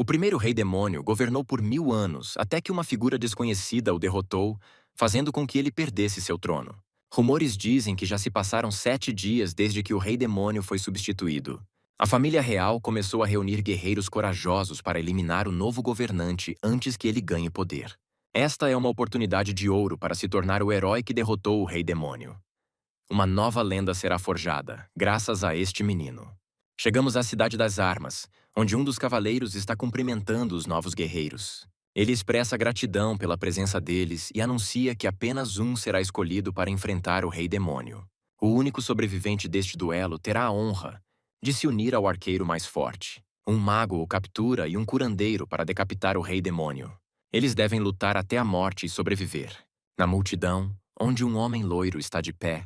primeiro rei demônio governou por 1000 anos até que uma figura desconhecida o derrotou, fazendo com que ele perdesse seu trono. Rumores dizem que já se passaram 7 dias desde que o rei demônio foi substituído. A família real começou a reunir guerreiros corajosos para eliminar o novo governante antes que ele ganhe poder. Esta é uma oportunidade de ouro para se tornar o herói que derrotou o rei demônio. Uma nova lenda será forjada, graças a este menino. Chegamos à Cidade das Armas, onde um dos cavaleiros está cumprimentando os novos guerreiros. Ele expressa gratidão pela presença deles e anuncia que apenas um será escolhido para enfrentar o rei demônio. O único sobrevivente deste duelo terá a honra de se unir ao arqueiro mais forte. Um mago o captura e um curandeiro para decapitar o rei demônio. Eles devem lutar até a morte e sobreviver. Na multidão, onde um homem loiro está de pé,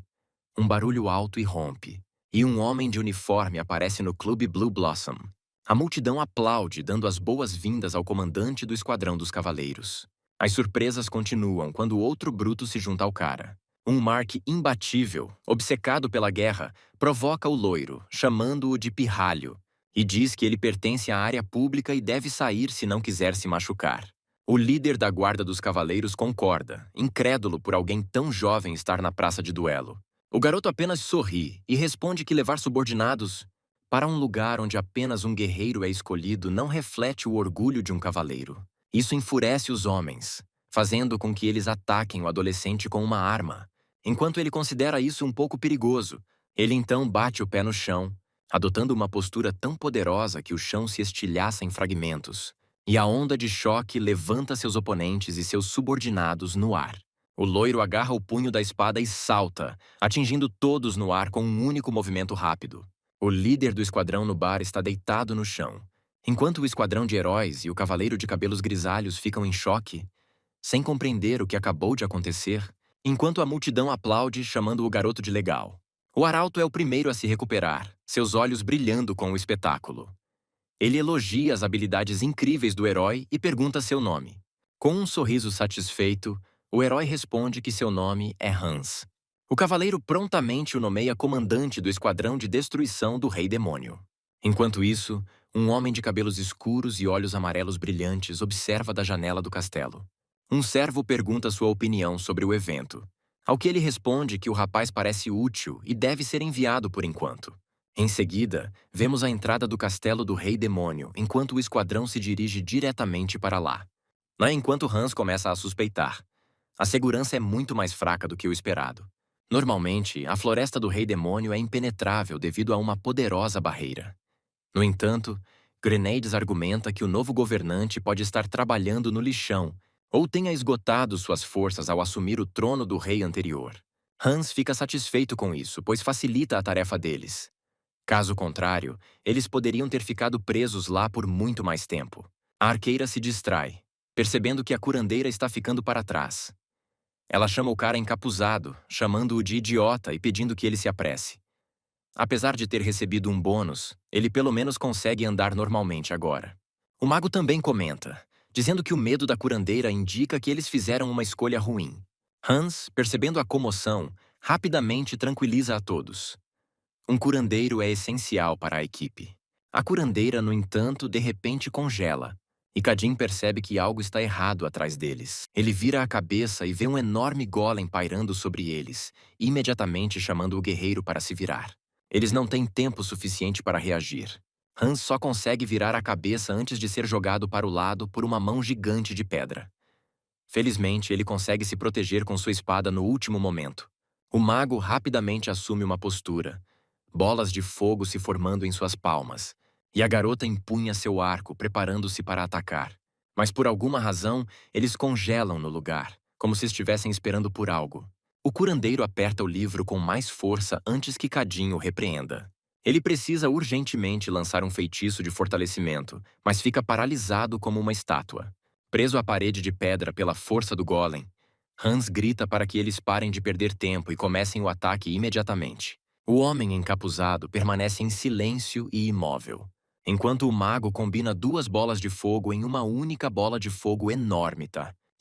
um barulho alto irrompe, e um homem de uniforme aparece no Clube Blue Blossom. A multidão aplaude, dando as boas-vindas ao comandante do Esquadrão dos Cavaleiros. As surpresas continuam quando outro bruto se junta ao cara. Um Mark imbatível, obcecado pela guerra, provoca o loiro, chamando-o de pirralho, e diz que ele pertence à área pública e deve sair se não quiser se machucar. O líder da Guarda dos Cavaleiros concorda, incrédulo por alguém tão jovem estar na praça de duelo. O garoto apenas sorri e responde que levar subordinados para um lugar onde apenas um guerreiro é escolhido não reflete o orgulho de um cavaleiro. Isso enfurece os homens, fazendo com que eles ataquem o adolescente com uma arma. Enquanto ele considera isso um pouco perigoso, ele então bate o pé no chão, adotando uma postura tão poderosa que o chão se estilhaça em fragmentos, e a onda de choque levanta seus oponentes e seus subordinados no ar. O loiro agarra o punho da espada e salta, atingindo todos no ar com um único movimento rápido. O líder do esquadrão no bar está deitado no chão, enquanto o esquadrão de heróis e o cavaleiro de cabelos grisalhos ficam em choque, sem compreender o que acabou de acontecer, enquanto a multidão aplaude chamando o garoto de legal. O arauto é o primeiro a se recuperar, seus olhos brilhando com o espetáculo. Ele elogia as habilidades incríveis do herói e pergunta seu nome. Com um sorriso satisfeito, o herói responde que seu nome é Hans. O cavaleiro prontamente o nomeia comandante do esquadrão de destruição do rei demônio. Enquanto isso, um homem de cabelos escuros e olhos amarelos brilhantes observa da janela do castelo. Um servo pergunta sua opinião sobre o evento, ao que ele responde que o rapaz parece útil e deve ser enviado por enquanto. Em seguida, vemos a entrada do castelo do rei demônio, enquanto o esquadrão se dirige diretamente para lá. Não é enquanto Hans começa a suspeitar. A segurança é muito mais fraca do que o esperado. Normalmente, a floresta do rei demônio é impenetrável devido a uma poderosa barreira. No entanto, Grenades argumenta que o novo governante pode estar trabalhando no lixão ou tenha esgotado suas forças ao assumir o trono do rei anterior. Hans fica satisfeito com isso, pois facilita a tarefa deles. Caso contrário, eles poderiam ter ficado presos lá por muito mais tempo. A arqueira se distrai, percebendo que a curandeira está ficando para trás. Ela chama o cara encapuzado, chamando-o de idiota e pedindo que ele se apresse. Apesar de ter recebido um bônus, ele pelo menos consegue andar normalmente agora. O mago também comenta, dizendo que o medo da curandeira indica que eles fizeram uma escolha ruim. Hans, percebendo a comoção, rapidamente tranquiliza a todos. Um curandeiro é essencial para a equipe. A curandeira, no entanto, de repente congela, e Kadim percebe que algo está errado atrás deles. Ele vira a cabeça e vê um enorme golem pairando sobre eles, imediatamente chamando o guerreiro para se virar. Eles não têm tempo suficiente para reagir. Hans só consegue virar a cabeça antes de ser jogado para o lado por uma mão gigante de pedra. Felizmente, ele consegue se proteger com sua espada no último momento. O mago rapidamente assume uma postura, bolas de fogo se formando em suas palmas, e a garota empunha seu arco, preparando-se para atacar. Mas por alguma razão, eles congelam no lugar, como se estivessem esperando por algo. O curandeiro aperta o livro com mais força antes que Kadim o repreenda. Ele precisa urgentemente lançar um feitiço de fortalecimento, mas fica paralisado como uma estátua. Preso à parede de pedra pela força do golem, Hans grita para que eles parem de perder tempo e comecem o ataque imediatamente. O homem encapuzado permanece em silêncio e imóvel, enquanto o mago combina 2 bolas de fogo em uma única bola de fogo enorme,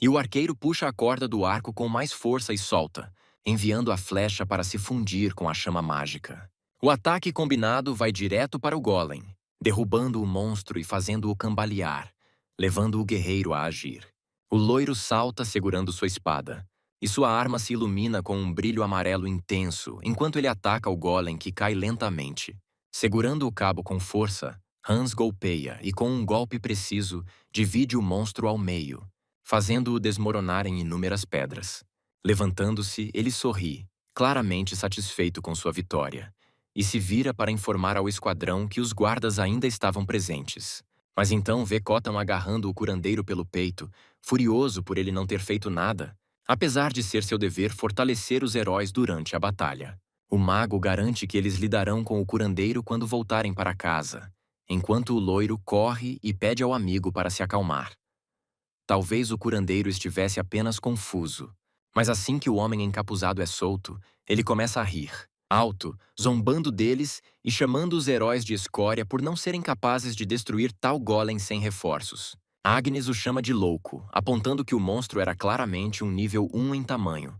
e o arqueiro puxa a corda do arco com mais força e solta, enviando a flecha para se fundir com a chama mágica. O ataque combinado vai direto para o golem, derrubando o monstro e fazendo-o cambalear, levando o guerreiro a agir. O loiro salta segurando sua espada, e sua arma se ilumina com um brilho amarelo intenso enquanto ele ataca o golem que cai lentamente. Segurando o cabo com força, Hans golpeia e, com um golpe preciso, divide o monstro ao meio, fazendo-o desmoronar em inúmeras pedras. Levantando-se, ele sorri, claramente satisfeito com sua vitória, e se vira para informar ao esquadrão que os guardas ainda estavam presentes. Mas então vê Cotton agarrando o curandeiro pelo peito, furioso por ele não ter feito nada, apesar de ser seu dever fortalecer os heróis durante a batalha. O mago garante que eles lidarão com o curandeiro quando voltarem para casa, enquanto o loiro corre e pede ao amigo para se acalmar. Talvez o curandeiro estivesse apenas confuso, mas assim que o homem encapuzado é solto, ele começa a rir, alto, zombando deles e chamando os heróis de escória por não serem capazes de destruir tal golem sem reforços. Agnes o chama de louco, apontando que o monstro era claramente um nível 1 em tamanho.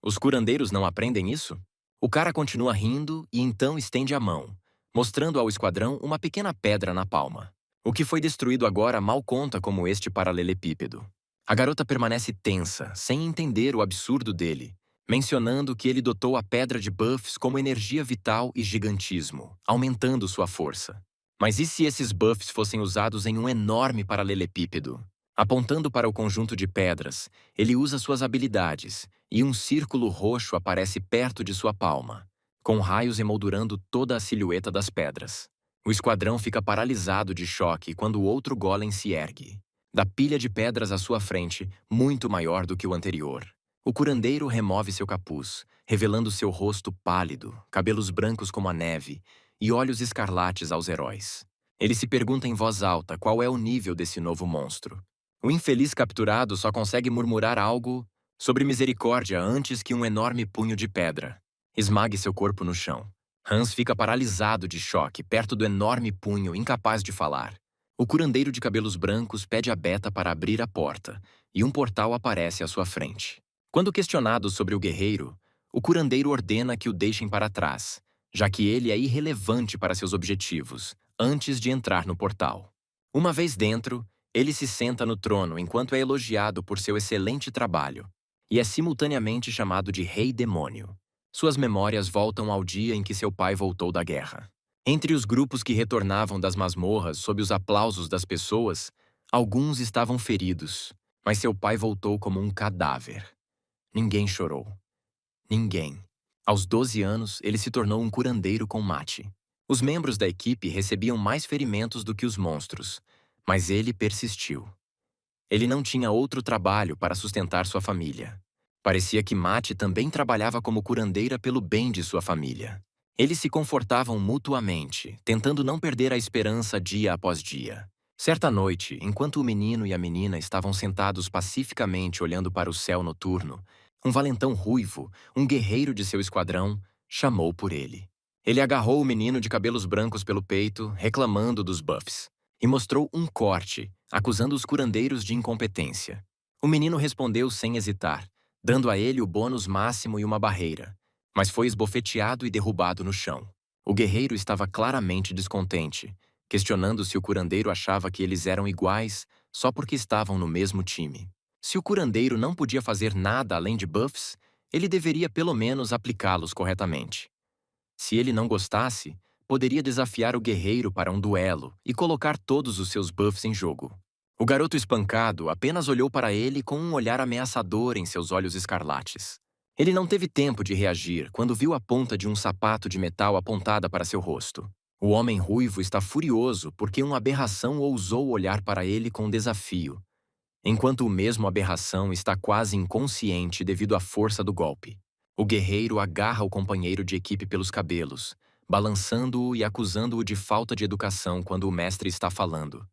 Os curandeiros não aprendem isso? O cara continua rindo e então estende a mão, mostrando ao esquadrão uma pequena pedra na palma. O que foi destruído agora mal conta como este paralelepípedo. A garota permanece tensa, sem entender o absurdo dele, mencionando que ele dotou a pedra de buffs como energia vital e gigantismo, aumentando sua força. Mas e se esses buffs fossem usados em um enorme paralelepípedo? Apontando para o conjunto de pedras, ele usa suas habilidades, e um círculo roxo aparece perto de sua palma, com raios emoldurando toda a silhueta das pedras. O esquadrão fica paralisado de choque quando o outro golem se ergue, da pilha de pedras à sua frente, muito maior do que o anterior. O curandeiro remove seu capuz, revelando seu rosto pálido, cabelos brancos como a neve e olhos escarlates aos heróis. Ele se pergunta em voz alta qual é o nível desse novo monstro. O infeliz capturado só consegue murmurar algo sobre misericórdia antes que um enorme punho de pedra esmague seu corpo no chão. Hans fica paralisado de choque perto do enorme punho, incapaz de falar. O curandeiro de cabelos brancos pede a Beta para abrir a porta, e um portal aparece à sua frente. Quando questionado sobre o guerreiro, o curandeiro ordena que o deixem para trás, já que ele é irrelevante para seus objetivos, antes de entrar no portal. Uma vez dentro, ele se senta no trono enquanto é elogiado por seu excelente trabalho, e é simultaneamente chamado de Rei Demônio. Suas memórias voltam ao dia em que seu pai voltou da guerra. Entre os grupos que retornavam das masmorras sob os aplausos das pessoas, alguns estavam feridos, mas seu pai voltou como um cadáver. Ninguém chorou. Ninguém. Aos 12 anos, ele se tornou um curandeiro com mate. Os membros da equipe recebiam mais ferimentos do que os monstros, mas ele persistiu. Ele não tinha outro trabalho para sustentar sua família. Parecia que Mate também trabalhava como curandeira pelo bem de sua família. Eles se confortavam mutuamente, tentando não perder a esperança dia após dia. Certa noite, enquanto o menino e a menina estavam sentados pacificamente olhando para o céu noturno, um valentão ruivo, um guerreiro de seu esquadrão, chamou por ele. Ele agarrou o menino de cabelos brancos pelo peito, reclamando dos buffs, e mostrou um corte, acusando os curandeiros de incompetência. O menino respondeu sem hesitar, dando a ele o bônus máximo e uma barreira, mas foi esbofeteado e derrubado no chão. O guerreiro estava claramente descontente, questionando se o curandeiro achava que eles eram iguais só porque estavam no mesmo time. Se o curandeiro não podia fazer nada além de buffs, ele deveria pelo menos aplicá-los corretamente. Se ele não gostasse, poderia desafiar o guerreiro para um duelo e colocar todos os seus buffs em jogo. O garoto espancado apenas olhou para ele com um olhar ameaçador em seus olhos escarlates. Ele não teve tempo de reagir quando viu a ponta de um sapato de metal apontada para seu rosto. O homem ruivo está furioso porque uma aberração ousou olhar para ele com desafio, enquanto o mesmo aberração está quase inconsciente devido à força do golpe. O guerreiro agarra o companheiro de equipe pelos cabelos, balançando-o e acusando-o de falta de educação quando o mestre está falando,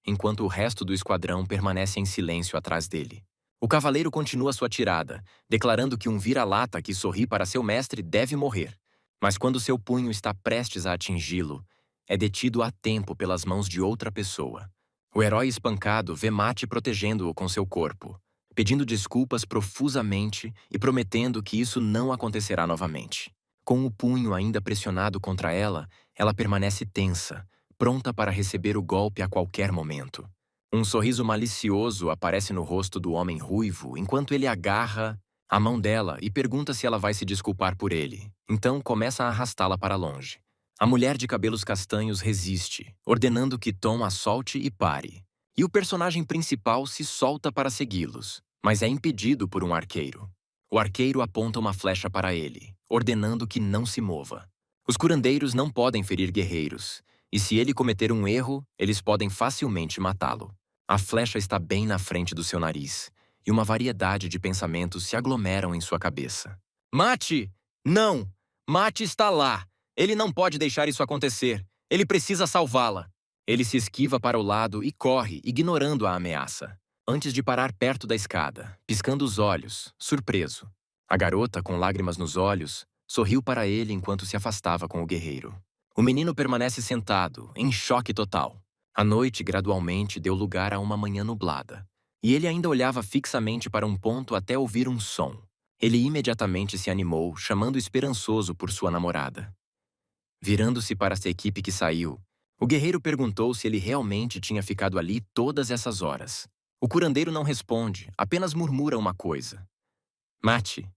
enquanto o resto do esquadrão permanece em silêncio atrás dele. O cavaleiro continua sua tirada, declarando que um vira-lata que sorri para seu mestre deve morrer, mas quando seu punho está prestes a atingi-lo, é detido a tempo pelas mãos de outra pessoa. O herói espancado vê Mate protegendo-o com seu corpo, pedindo desculpas profusamente e prometendo que isso não acontecerá novamente. Com o punho ainda pressionado contra ela, ela permanece tensa, pronta para receber o golpe a qualquer momento. Um sorriso malicioso aparece no rosto do homem ruivo enquanto ele agarra a mão dela e pergunta se ela vai se desculpar por ele. Então começa a arrastá-la para longe. A mulher de cabelos castanhos resiste, ordenando que Tom a solte e pare. E o personagem principal se solta para segui-los, mas é impedido por um arqueiro. O arqueiro aponta uma flecha para ele, ordenando que não se mova. Os curandeiros não podem ferir guerreiros, e se ele cometer um erro, eles podem facilmente matá-lo. A flecha está bem na frente do seu nariz, e uma variedade de pensamentos se aglomeram em sua cabeça. Mate! Não! Mate está lá! Ele não pode deixar isso acontecer. Ele precisa salvá-la. Ele se esquiva para o lado e corre, ignorando a ameaça. Antes de parar perto da escada, piscando os olhos, surpreso. A garota, com lágrimas nos olhos, sorriu para ele enquanto se afastava com o guerreiro. O menino permanece sentado, em choque total. A noite gradualmente deu lugar a uma manhã nublada. E ele ainda olhava fixamente para um ponto até ouvir um som. Ele imediatamente se animou, chamando esperançoso por sua namorada. Virando-se para essa equipe que saiu, o guerreiro perguntou se ele realmente tinha ficado ali todas essas horas. O curandeiro não responde, apenas murmura uma coisa. Mate.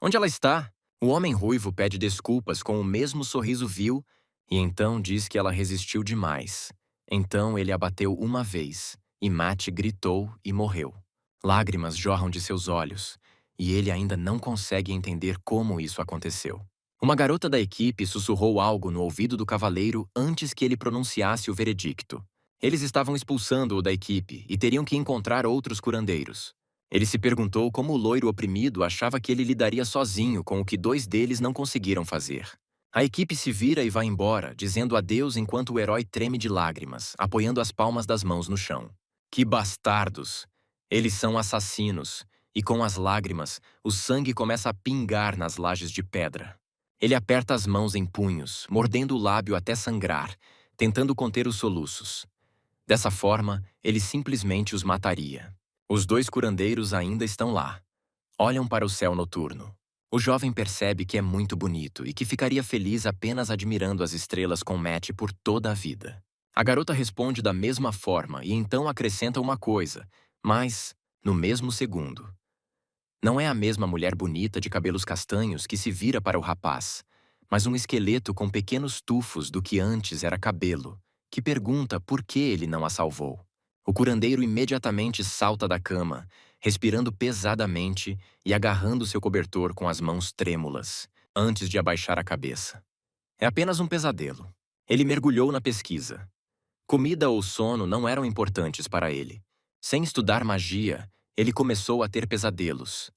Onde ela está? O homem ruivo pede desculpas com o mesmo sorriso vil e então diz que ela resistiu demais. Então ele a bateu uma vez e Mate gritou e morreu. Lágrimas jorram de seus olhos e ele ainda não consegue entender como isso aconteceu. Uma garota da equipe sussurrou algo no ouvido do cavaleiro antes que ele pronunciasse o veredicto. Eles estavam expulsando-o da equipe e teriam que encontrar outros curandeiros. Ele se perguntou como o loiro oprimido achava que ele lidaria sozinho com o que dois deles não conseguiram fazer. A equipe se vira e vai embora, dizendo adeus enquanto o herói treme de lágrimas, apoiando as palmas das mãos no chão. Que bastardos! Eles são assassinos, e com as lágrimas, o sangue começa a pingar nas lajes de pedra. Ele aperta as mãos em punhos, mordendo o lábio até sangrar, tentando conter os soluços. Dessa forma, ele simplesmente os mataria. Os dois curandeiros ainda estão lá. Olham para o céu noturno. O jovem percebe que é muito bonito e que ficaria feliz apenas admirando as estrelas com Matt por toda a vida. A garota responde da mesma forma e então acrescenta uma coisa, mas no mesmo segundo. Não é a mesma mulher bonita de cabelos castanhos que se vira para o rapaz, mas um esqueleto com pequenos tufos do que antes era cabelo, que pergunta por que ele não a salvou. O curandeiro imediatamente salta da cama, respirando pesadamente e agarrando seu cobertor com as mãos trêmulas, antes de abaixar a cabeça. É apenas um pesadelo. Ele mergulhou na pesquisa. Comida ou sono não eram importantes para ele. Sem estudar magia, ele começou a ter pesadelos.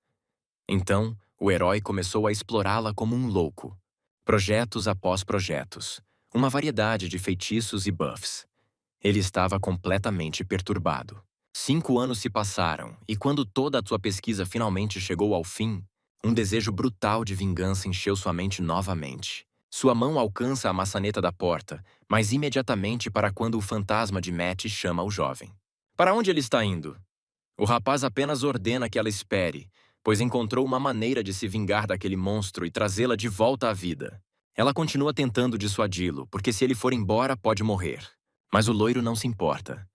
Então, o herói começou a explorá-la como um louco. Projetos após projetos. Uma variedade de feitiços e buffs. Ele estava completamente perturbado. 5 anos se passaram, e quando toda a sua pesquisa finalmente chegou ao fim, um desejo brutal de vingança encheu sua mente novamente. Sua mão alcança a maçaneta da porta, mas imediatamente para quando o fantasma de Matt chama o jovem. Para onde ele está indo? O rapaz apenas ordena que ela espere, pois encontrou uma maneira de se vingar daquele monstro e trazê-la de volta à vida. Ela continua tentando dissuadi-lo, porque se ele for embora, pode morrer. Mas o loiro não se importa.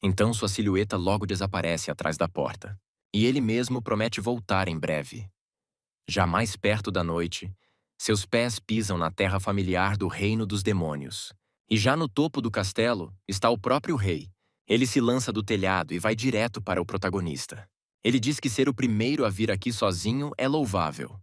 Então sua silhueta logo desaparece atrás da porta. E ele mesmo promete voltar em breve. Já mais perto da noite, seus pés pisam na terra familiar do reino dos demônios. E já no topo do castelo está o próprio rei. Ele se lança do telhado e vai direto para o protagonista. Ele diz que ser o primeiro a vir aqui sozinho é louvável.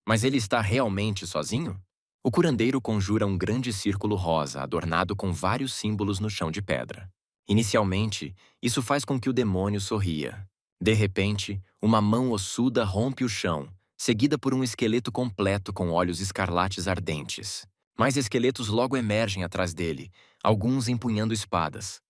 Mas ele está realmente sozinho? O curandeiro conjura um grande círculo rosa adornado com vários símbolos no chão de pedra. Inicialmente, isso faz com que o demônio sorria. De repente, uma mão ossuda rompe o chão, seguida por um esqueleto completo com olhos escarlates ardentes. Mais esqueletos logo emergem atrás dele, alguns empunhando espadas.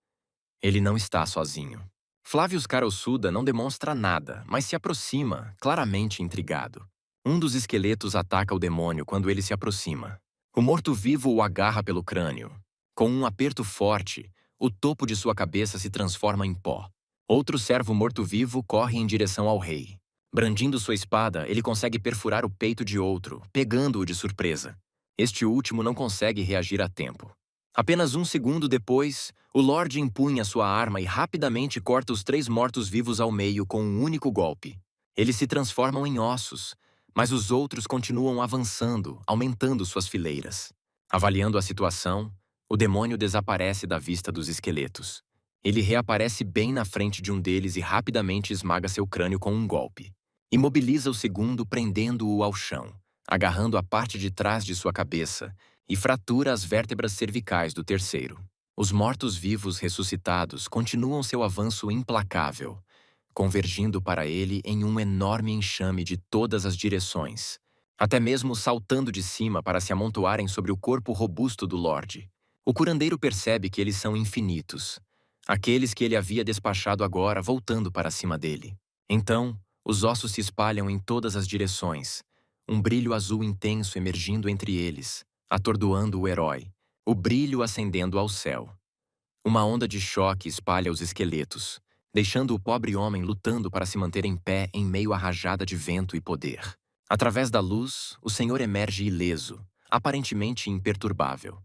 Ele não está sozinho. Flavius Carossuda não demonstra nada, mas se aproxima, claramente intrigado. Um dos esqueletos ataca o demônio quando ele se aproxima. O morto-vivo o agarra pelo crânio. Com um aperto forte, o topo de sua cabeça se transforma em pó. Outro servo morto-vivo corre em direção ao rei. Brandindo sua espada, ele consegue perfurar o peito de outro, pegando-o de surpresa. Este último não consegue reagir a tempo. Apenas um segundo depois, o Lorde empunha sua arma e rapidamente corta os 3 mortos-vivos ao meio com um único golpe. Eles se transformam em ossos, mas os outros continuam avançando, aumentando suas fileiras. Avaliando a situação, o demônio desaparece da vista dos esqueletos. Ele reaparece bem na frente de um deles e rapidamente esmaga seu crânio com um golpe. Imobiliza o segundo, prendendo-o ao chão, agarrando a parte de trás de sua cabeça, e fratura as vértebras cervicais do terceiro. Os mortos-vivos ressuscitados continuam seu avanço implacável, convergindo para ele em um enorme enxame de todas as direções, até mesmo saltando de cima para se amontoarem sobre o corpo robusto do Lorde. O curandeiro percebe que eles são infinitos, aqueles que ele havia despachado agora voltando para cima dele. Então, os ossos se espalham em todas as direções, um brilho azul intenso emergindo entre eles, atordoando o herói, o brilho ascendendo ao céu. Uma onda de choque espalha os esqueletos, deixando o pobre homem lutando para se manter em pé em meio à rajada de vento e poder. Através da luz, o senhor emerge ileso, aparentemente imperturbável.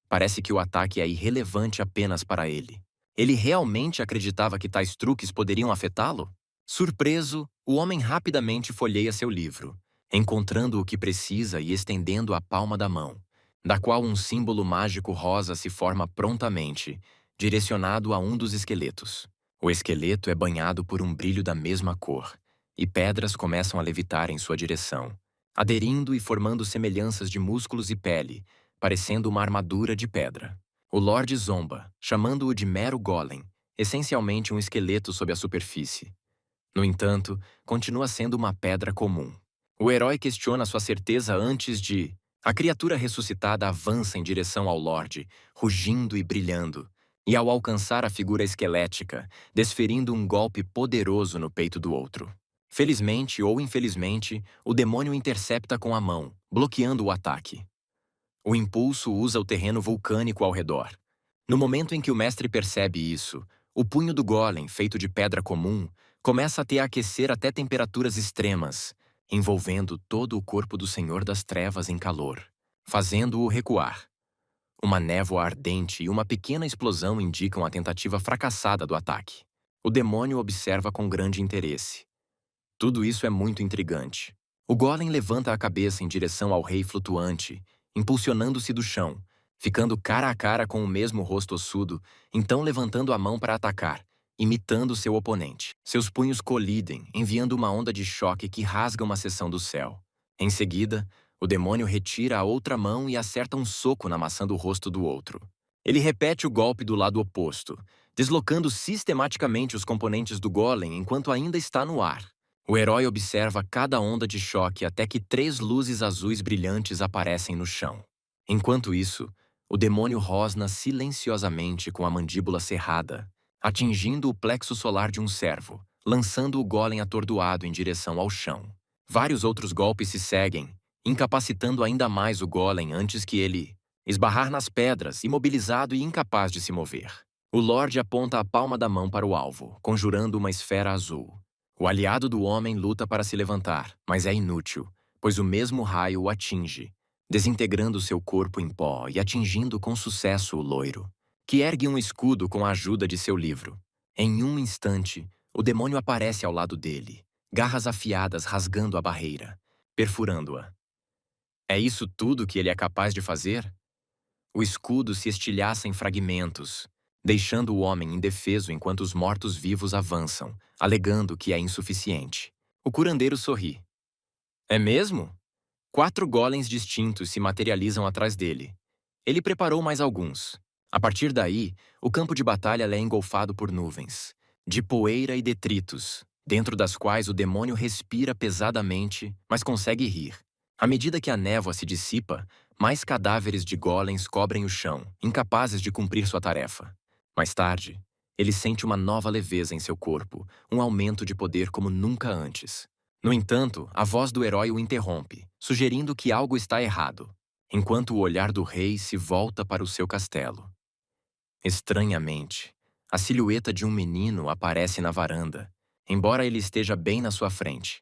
Parece que o ataque é irrelevante apenas para ele. Ele realmente acreditava que tais truques poderiam afetá-lo? Surpreso, o homem rapidamente folheia seu livro, encontrando o que precisa e estendendo a palma da mão, da qual um símbolo mágico rosa se forma prontamente, direcionado a um dos esqueletos. O esqueleto é banhado por um brilho da mesma cor, e pedras começam a levitar em sua direção, aderindo e formando semelhanças de músculos e pele, parecendo uma armadura de pedra. O Lorde zomba, chamando-o de mero golem, essencialmente um esqueleto sob a superfície. No entanto, continua sendo uma pedra comum. O herói questiona sua certeza antes de... A criatura ressuscitada avança em direção ao Lorde, rugindo e brilhando, e ao alcançar a figura esquelética, desferindo um golpe poderoso no peito do outro. Felizmente ou infelizmente, o demônio intercepta com a mão, bloqueando o ataque. O impulso usa o terreno vulcânico ao redor. No momento em que o mestre percebe isso, o punho do golem, feito de pedra comum, começa a te aquecer até temperaturas extremas, envolvendo todo o corpo do Senhor das Trevas em calor, fazendo-o recuar. Uma névoa ardente e uma pequena explosão indicam a tentativa fracassada do ataque. O demônio observa com grande interesse. Tudo isso é muito intrigante. O golem levanta a cabeça em direção ao rei flutuante, impulsionando-se do chão, ficando cara a cara com o mesmo rosto ossudo, então levantando a mão para atacar, imitando seu oponente. Seus punhos colidem, enviando uma onda de choque que rasga uma seção do céu. Em seguida, o demônio retira a outra mão e acerta um soco na maçã do rosto do outro. Ele repete o golpe do lado oposto, deslocando sistematicamente os componentes do golem enquanto ainda está no ar. O herói observa cada onda de choque até que 3 luzes azuis brilhantes aparecem no chão. Enquanto isso, o demônio rosna silenciosamente com a mandíbula cerrada, atingindo o plexo solar de um servo, lançando o golem atordoado em direção ao chão. Vários outros golpes se seguem, incapacitando ainda mais o golem antes que ele esbarrar nas pedras, imobilizado e incapaz de se mover. O Lorde aponta a palma da mão para o alvo, conjurando uma esfera azul. O aliado do homem luta para se levantar, mas é inútil, pois o mesmo raio o atinge, desintegrando seu corpo em pó e atingindo com sucesso o loiro, que ergue um escudo com a ajuda de seu livro. Em um instante, o demônio aparece ao lado dele, garras afiadas rasgando a barreira, perfurando-a. É isso tudo que ele é capaz de fazer? O escudo se estilhaça em fragmentos, deixando o homem indefeso enquanto os mortos-vivos avançam, alegando que é insuficiente. O curandeiro sorri. É mesmo? 4 golems distintos se materializam atrás dele. Ele preparou mais alguns. A partir daí, o campo de batalha é engolfado por nuvens, de poeira e detritos, dentro das quais o demônio respira pesadamente, mas consegue rir. À medida que a névoa se dissipa, mais cadáveres de golems cobrem o chão, incapazes de cumprir sua tarefa. Mais tarde, ele sente uma nova leveza em seu corpo, um aumento de poder como nunca antes. No entanto, a voz do herói o interrompe, sugerindo que algo está errado, enquanto o olhar do rei se volta para o seu castelo. Estranhamente, a silhueta de um menino aparece na varanda, embora ele esteja bem na sua frente.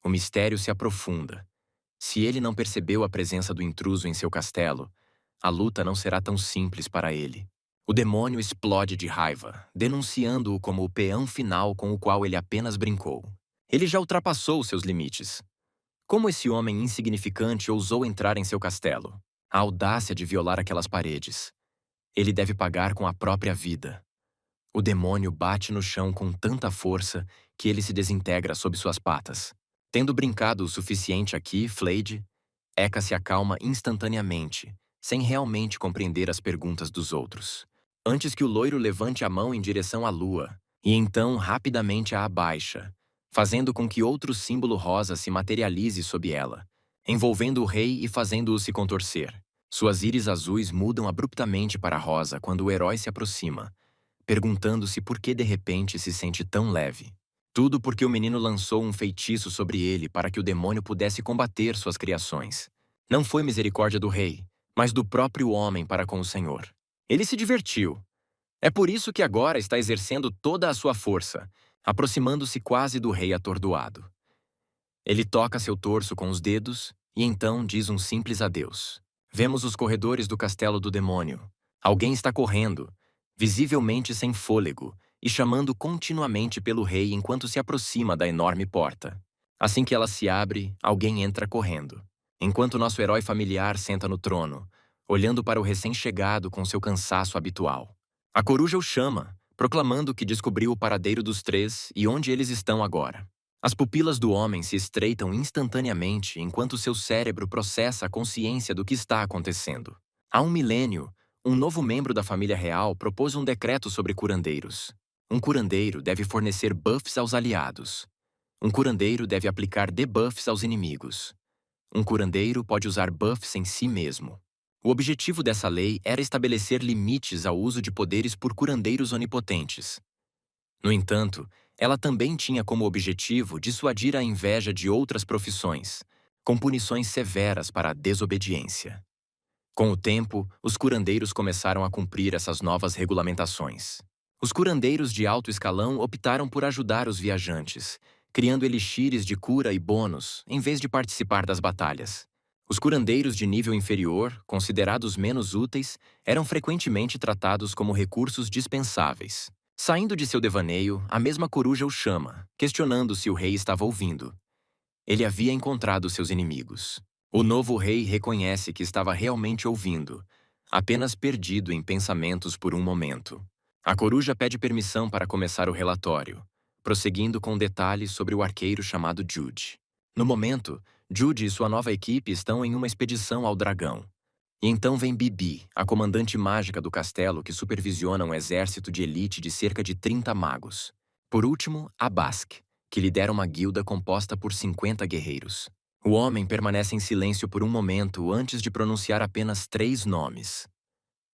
O mistério se aprofunda. Se ele não percebeu a presença do intruso em seu castelo, a luta não será tão simples para ele. O demônio explode de raiva, denunciando-o como o peão final com o qual ele apenas brincou. Ele já ultrapassou seus limites. Como esse homem insignificante ousou entrar em seu castelo? A audácia de violar aquelas paredes. Ele deve pagar com a própria vida. O demônio bate no chão com tanta força que ele se desintegra sob suas patas. Tendo brincado o suficiente aqui, Flade, Eka se acalma instantaneamente, sem realmente compreender as perguntas dos outros. Antes que o loiro levante a mão em direção à lua, e então rapidamente a abaixa, fazendo com que outro símbolo rosa se materialize sob ela, envolvendo o rei e fazendo-o se contorcer. Suas íris azuis mudam abruptamente para rosa quando o herói se aproxima, perguntando-se por que de repente se sente tão leve. Tudo porque o menino lançou um feitiço sobre ele para que o demônio pudesse combater suas criações. Não foi misericórdia do rei, mas do próprio homem para com o Senhor. Ele se divertiu. É por isso que agora está exercendo toda a sua força, aproximando-se quase do rei atordoado. Ele toca seu torso com os dedos e então diz um simples adeus. Vemos os corredores do castelo do demônio. Alguém está correndo, visivelmente sem fôlego, e chamando continuamente pelo rei enquanto se aproxima da enorme porta. Assim que ela se abre, alguém entra correndo. Enquanto nosso herói familiar senta no trono, olhando para o recém-chegado com seu cansaço habitual. A coruja o chama, proclamando que descobriu o paradeiro dos três e onde eles estão agora. As pupilas do homem se estreitam instantaneamente enquanto seu cérebro processa a consciência do que está acontecendo. Há um milênio, um novo membro da família real propôs um decreto sobre curandeiros. Um curandeiro deve fornecer buffs aos aliados. Um curandeiro deve aplicar debuffs aos inimigos. Um curandeiro pode usar buffs em si mesmo. O objetivo dessa lei era estabelecer limites ao uso de poderes por curandeiros onipotentes. No entanto, ela também tinha como objetivo dissuadir a inveja de outras profissões, com punições severas para a desobediência. Com o tempo, os curandeiros começaram a cumprir essas novas regulamentações. Os curandeiros de alto escalão optaram por ajudar os viajantes, criando elixires de cura e bônus, em vez de participar das batalhas. Os curandeiros de nível inferior, considerados menos úteis, eram frequentemente tratados como recursos dispensáveis. Saindo de seu devaneio, a mesma coruja o chama, questionando se o rei estava ouvindo. Ele havia encontrado seus inimigos. O novo rei reconhece que estava realmente ouvindo, apenas perdido em pensamentos por um momento. A coruja pede permissão para começar o relatório, prosseguindo com detalhes sobre o arqueiro chamado Jude. No momento, Jude e sua nova equipe estão em uma expedição ao dragão. E então vem Bibi, a comandante mágica do castelo que supervisiona um exército de elite de cerca de 30 magos. Por último, Abask, que lidera uma guilda composta por 50 guerreiros. O homem permanece em silêncio por um momento antes de pronunciar apenas 3 nomes.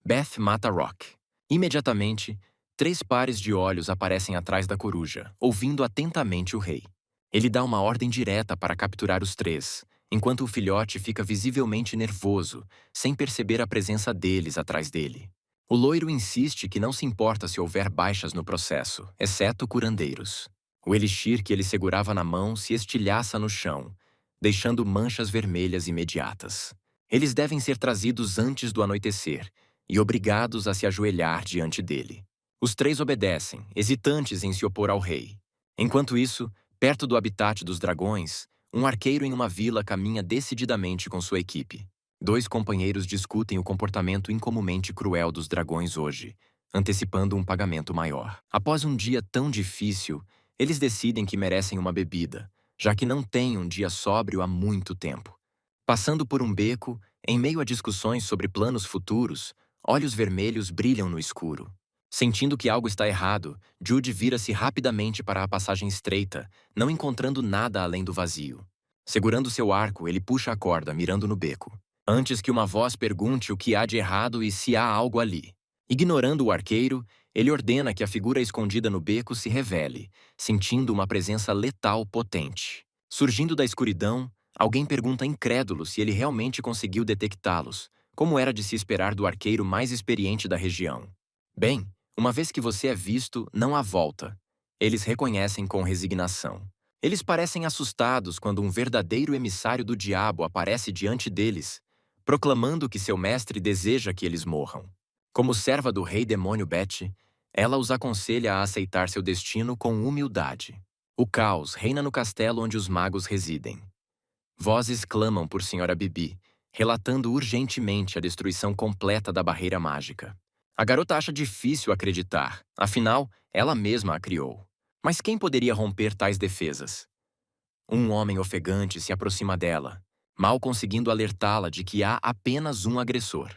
Beth mata Rock. Imediatamente, 3 pares de olhos aparecem atrás da coruja, ouvindo atentamente o rei. Ele dá uma ordem direta para capturar os 3, enquanto o filhote fica visivelmente nervoso, sem perceber a presença deles atrás dele. O loiro insiste que não se importa se houver baixas no processo, exceto curandeiros. O elixir que ele segurava na mão se estilhaça no chão, deixando manchas vermelhas imediatas. Eles devem ser trazidos antes do anoitecer e obrigados a se ajoelhar diante dele. Os 3 obedecem, hesitantes em se opor ao rei. Enquanto isso, perto do habitat dos dragões, um arqueiro em uma vila caminha decididamente com sua equipe. 2 companheiros discutem o comportamento incomumente cruel dos dragões hoje, antecipando um pagamento maior. Após um dia tão difícil, eles decidem que merecem uma bebida, já que não têm um dia sóbrio há muito tempo. Passando por um beco, em meio a discussões sobre planos futuros, olhos vermelhos brilham no escuro. Sentindo que algo está errado, Jude vira-se rapidamente para a passagem estreita, não encontrando nada além do vazio. Segurando seu arco, ele puxa a corda, mirando no beco, antes que uma voz pergunte o que há de errado e se há algo ali. Ignorando o arqueiro, ele ordena que a figura escondida no beco se revele, sentindo uma presença letal potente. Surgindo da escuridão, alguém pergunta incrédulo se ele realmente conseguiu detectá-los, como era de se esperar do arqueiro mais experiente da região. Bem, uma vez que você é visto, não há volta. Eles reconhecem com resignação. Eles parecem assustados quando um verdadeiro emissário do diabo aparece diante deles, proclamando que seu mestre deseja que eles morram. Como serva do rei demônio Beth, ela os aconselha a aceitar seu destino com humildade. O caos reina no castelo onde os magos residem. Vozes clamam por Senhora Bibi, relatando urgentemente a destruição completa da barreira mágica. A garota acha difícil acreditar, afinal, ela mesma a criou. Mas quem poderia romper tais defesas? Um homem ofegante se aproxima dela, mal conseguindo alertá-la de que há apenas um agressor.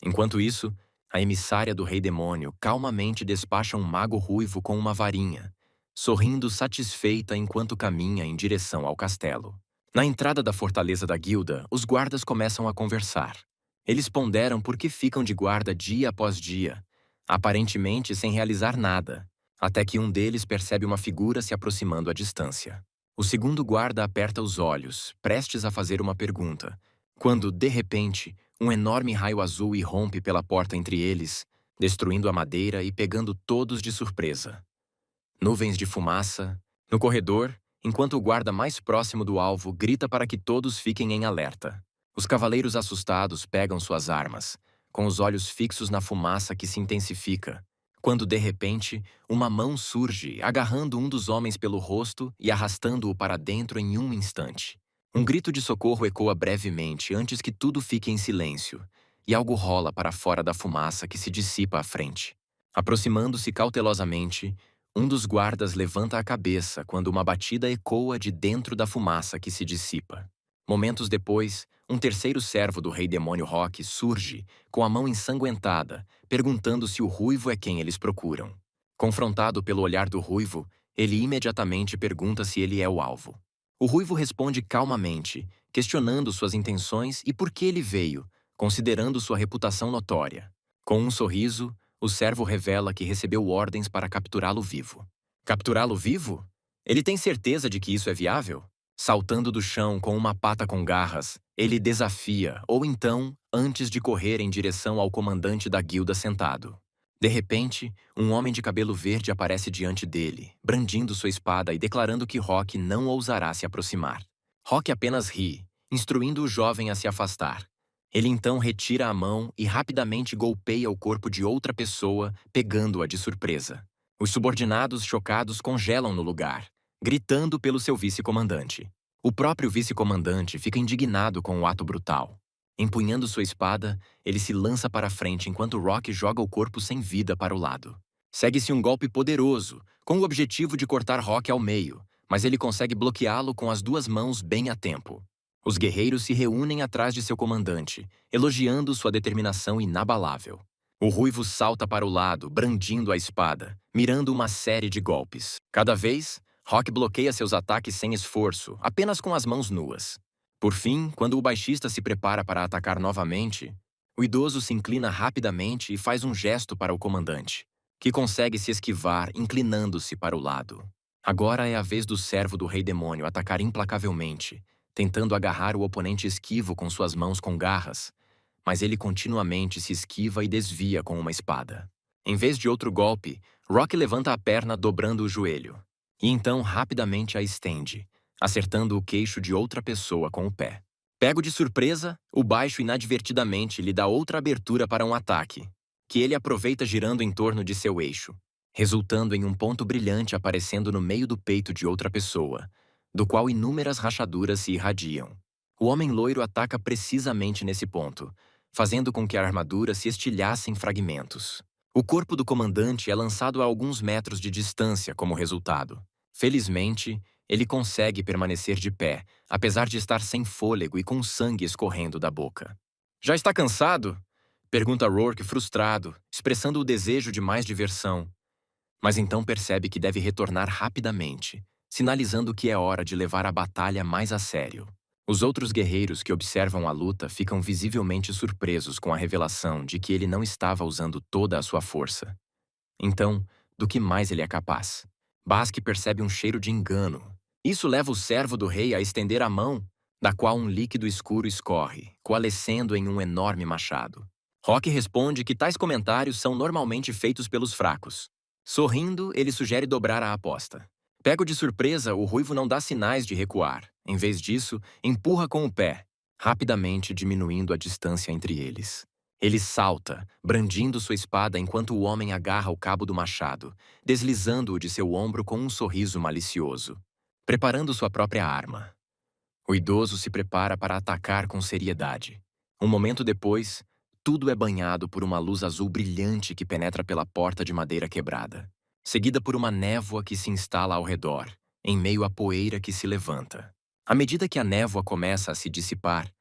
Enquanto isso, a emissária do rei demônio calmamente despacha um mago ruivo com uma varinha, sorrindo satisfeita enquanto caminha em direção ao castelo. Na entrada da fortaleza da guilda, os guardas começam a conversar. Eles ponderam por que ficam de guarda dia após dia, aparentemente sem realizar nada, até que um deles percebe uma figura se aproximando à distância. O segundo guarda aperta os olhos, prestes a fazer uma pergunta, quando, de repente, um enorme raio azul irrompe pela porta entre eles, destruindo a madeira e pegando todos de surpresa. Nuvens de fumaça. No corredor, enquanto o guarda mais próximo do alvo grita para que todos fiquem em alerta. Os cavaleiros assustados pegam suas armas, com os olhos fixos na fumaça que se intensifica, quando de repente, uma mão surge, agarrando um dos homens pelo rosto e arrastando-o para dentro em um instante. Um grito de socorro ecoa brevemente antes que tudo fique em silêncio, e algo rola para fora da fumaça que se dissipa à frente. Aproximando-se cautelosamente, um dos guardas levanta a cabeça quando uma batida ecoa de dentro da fumaça que se dissipa. Momentos depois, um terceiro servo do rei demônio Rock surge, com a mão ensanguentada, perguntando se o ruivo é quem eles procuram. Confrontado pelo olhar do ruivo, ele imediatamente pergunta se ele é o alvo. O ruivo responde calmamente, questionando suas intenções e por que ele veio, considerando sua reputação notória. Com um sorriso, o servo revela que recebeu ordens para capturá-lo vivo. Capturá-lo vivo? Ele tem certeza de que isso é viável? Saltando do chão com uma pata com garras, ele desafia, ou então, antes de correr em direção ao comandante da guilda sentado. De repente, um homem de cabelo verde aparece diante dele, brandindo sua espada e declarando que Rock não ousará se aproximar. Rock apenas ri, instruindo o jovem a se afastar. Ele então retira a mão e rapidamente golpeia o corpo de outra pessoa, pegando-a de surpresa. Os subordinados chocados congelam no lugar, gritando pelo seu vice-comandante. O próprio vice-comandante fica indignado com o ato brutal. Empunhando sua espada, ele se lança para frente enquanto Rock joga o corpo sem vida para o lado. Segue-se um golpe poderoso, com o objetivo de cortar Rock ao meio, mas ele consegue bloqueá-lo com as duas mãos bem a tempo. Os guerreiros se reúnem atrás de seu comandante, elogiando sua determinação inabalável. O ruivo salta para o lado, brandindo a espada, mirando uma série de golpes. Cada vez, Rock bloqueia seus ataques sem esforço, apenas com as mãos nuas. Por fim, quando o baixista se prepara para atacar novamente, o idoso se inclina rapidamente e faz um gesto para o comandante, que consegue se esquivar inclinando-se para o lado. Agora é a vez do servo do rei demônio atacar implacavelmente, tentando agarrar o oponente esquivo com suas mãos com garras, mas ele continuamente se esquiva e desvia com uma espada. Em vez de outro golpe, Rock levanta a perna dobrando o joelho, e então rapidamente a estende, acertando o queixo de outra pessoa com o pé. Pego de surpresa, o baixo inadvertidamente lhe dá outra abertura para um ataque, que ele aproveita girando em torno de seu eixo, resultando em um ponto brilhante aparecendo no meio do peito de outra pessoa, do qual inúmeras rachaduras se irradiam. O homem loiro ataca precisamente nesse ponto, fazendo com que a armadura se estilhasse em fragmentos. O corpo do comandante é lançado a alguns metros de distância como resultado. Felizmente, ele consegue permanecer de pé, apesar de estar sem fôlego e com sangue escorrendo da boca. Já está cansado? Pergunta Rourke frustrado, expressando o desejo de mais diversão. Mas então percebe que deve retornar rapidamente, sinalizando que é hora de levar a batalha mais a sério. Os outros guerreiros que observam a luta ficam visivelmente surpresos com a revelação de que ele não estava usando toda a sua força. Então, do que mais ele é capaz? Basque percebe um cheiro de engano. Isso leva o servo do rei a estender a mão, da qual um líquido escuro escorre, coalescendo em um enorme machado. Rock responde que tais comentários são normalmente feitos pelos fracos. Sorrindo, ele sugere dobrar a aposta. Pego de surpresa, o ruivo não dá sinais de recuar. Em vez disso, empurra com o pé. rapidamente diminuindo a distância entre eles. Ele salta, brandindo sua espada enquanto o homem agarra o cabo do machado, deslizando-o de seu ombro com um sorriso malicioso, preparando sua própria arma. O idoso se prepara para atacar com seriedade. Um momento depois, tudo é banhado por uma luz azul brilhante que penetra pela porta de madeira quebrada, seguida por uma névoa que se instala ao redor, em meio à poeira que se levanta. À medida que a névoa começa a se dissipar,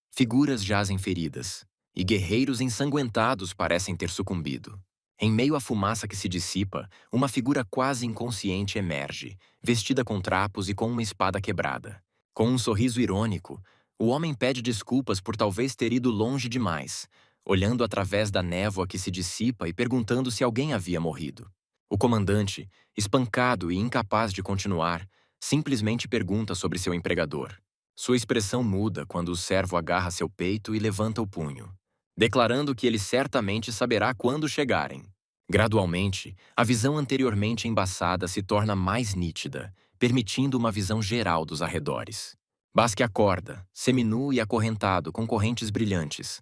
figuras jazem feridas, e guerreiros ensanguentados parecem ter sucumbido. Em meio à fumaça que se dissipa, uma figura quase inconsciente emerge, vestida com trapos e com uma espada quebrada. Com um sorriso irônico, o homem pede desculpas por talvez ter ido longe demais, olhando através da névoa que se dissipa e perguntando se alguém havia morrido. O comandante, espancado e incapaz de continuar, simplesmente pergunta sobre seu empregador. Sua expressão muda quando o servo agarra seu peito e levanta o punho, declarando que ele certamente saberá quando chegarem. Gradualmente, a visão anteriormente embaçada se torna mais nítida, permitindo uma visão geral dos arredores. Basque acorda, seminu e acorrentado com correntes brilhantes.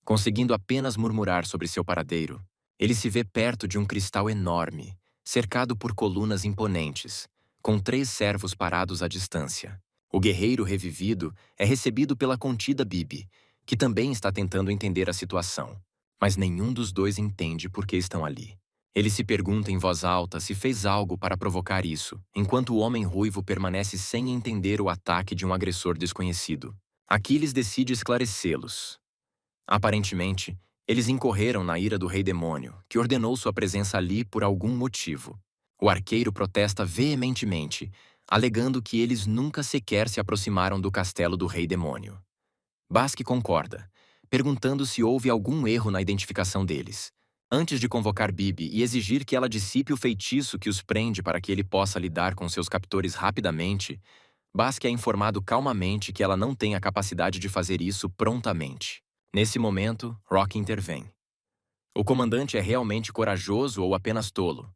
Conseguindo apenas murmurar sobre seu paradeiro, ele se vê perto de um cristal enorme, cercado por colunas imponentes, com 3 servos parados à distância. O guerreiro revivido é recebido pela contida Bibi, que também está tentando entender a situação. Mas nenhum dos dois entende por que estão ali. Ele se pergunta em voz alta se fez algo para provocar isso, enquanto o homem ruivo permanece sem entender o ataque de um agressor desconhecido. Aquiles decide esclarecê-los. Aparentemente, eles incorreram na ira do rei demônio, que ordenou sua presença ali por algum motivo. O arqueiro protesta veementemente, alegando que eles nunca sequer se aproximaram do castelo do rei demônio. Basque concorda, perguntando se houve algum erro na identificação deles. Antes de convocar Bibi e exigir que ela dissipe o feitiço que os prende para que ele possa lidar com seus captores rapidamente, Basque é informado calmamente que ela não tem a capacidade de fazer isso prontamente. Nesse momento, Rock intervém. O comandante é realmente corajoso ou apenas tolo?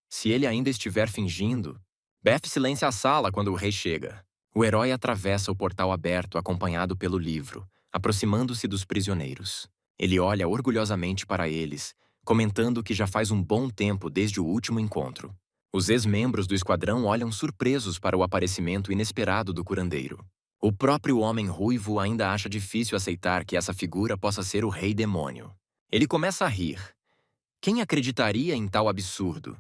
Se ele ainda estiver fingindo, Beth silencia a sala quando o rei chega. O herói atravessa o portal aberto acompanhado pelo livro, aproximando-se dos prisioneiros. Ele olha orgulhosamente para eles, comentando que já faz um bom tempo desde o último encontro. Os ex-membros do esquadrão olham surpresos para o aparecimento inesperado do curandeiro. O próprio homem ruivo ainda acha difícil aceitar que essa figura possa ser o rei demônio. Ele começa a rir. Quem acreditaria em tal absurdo?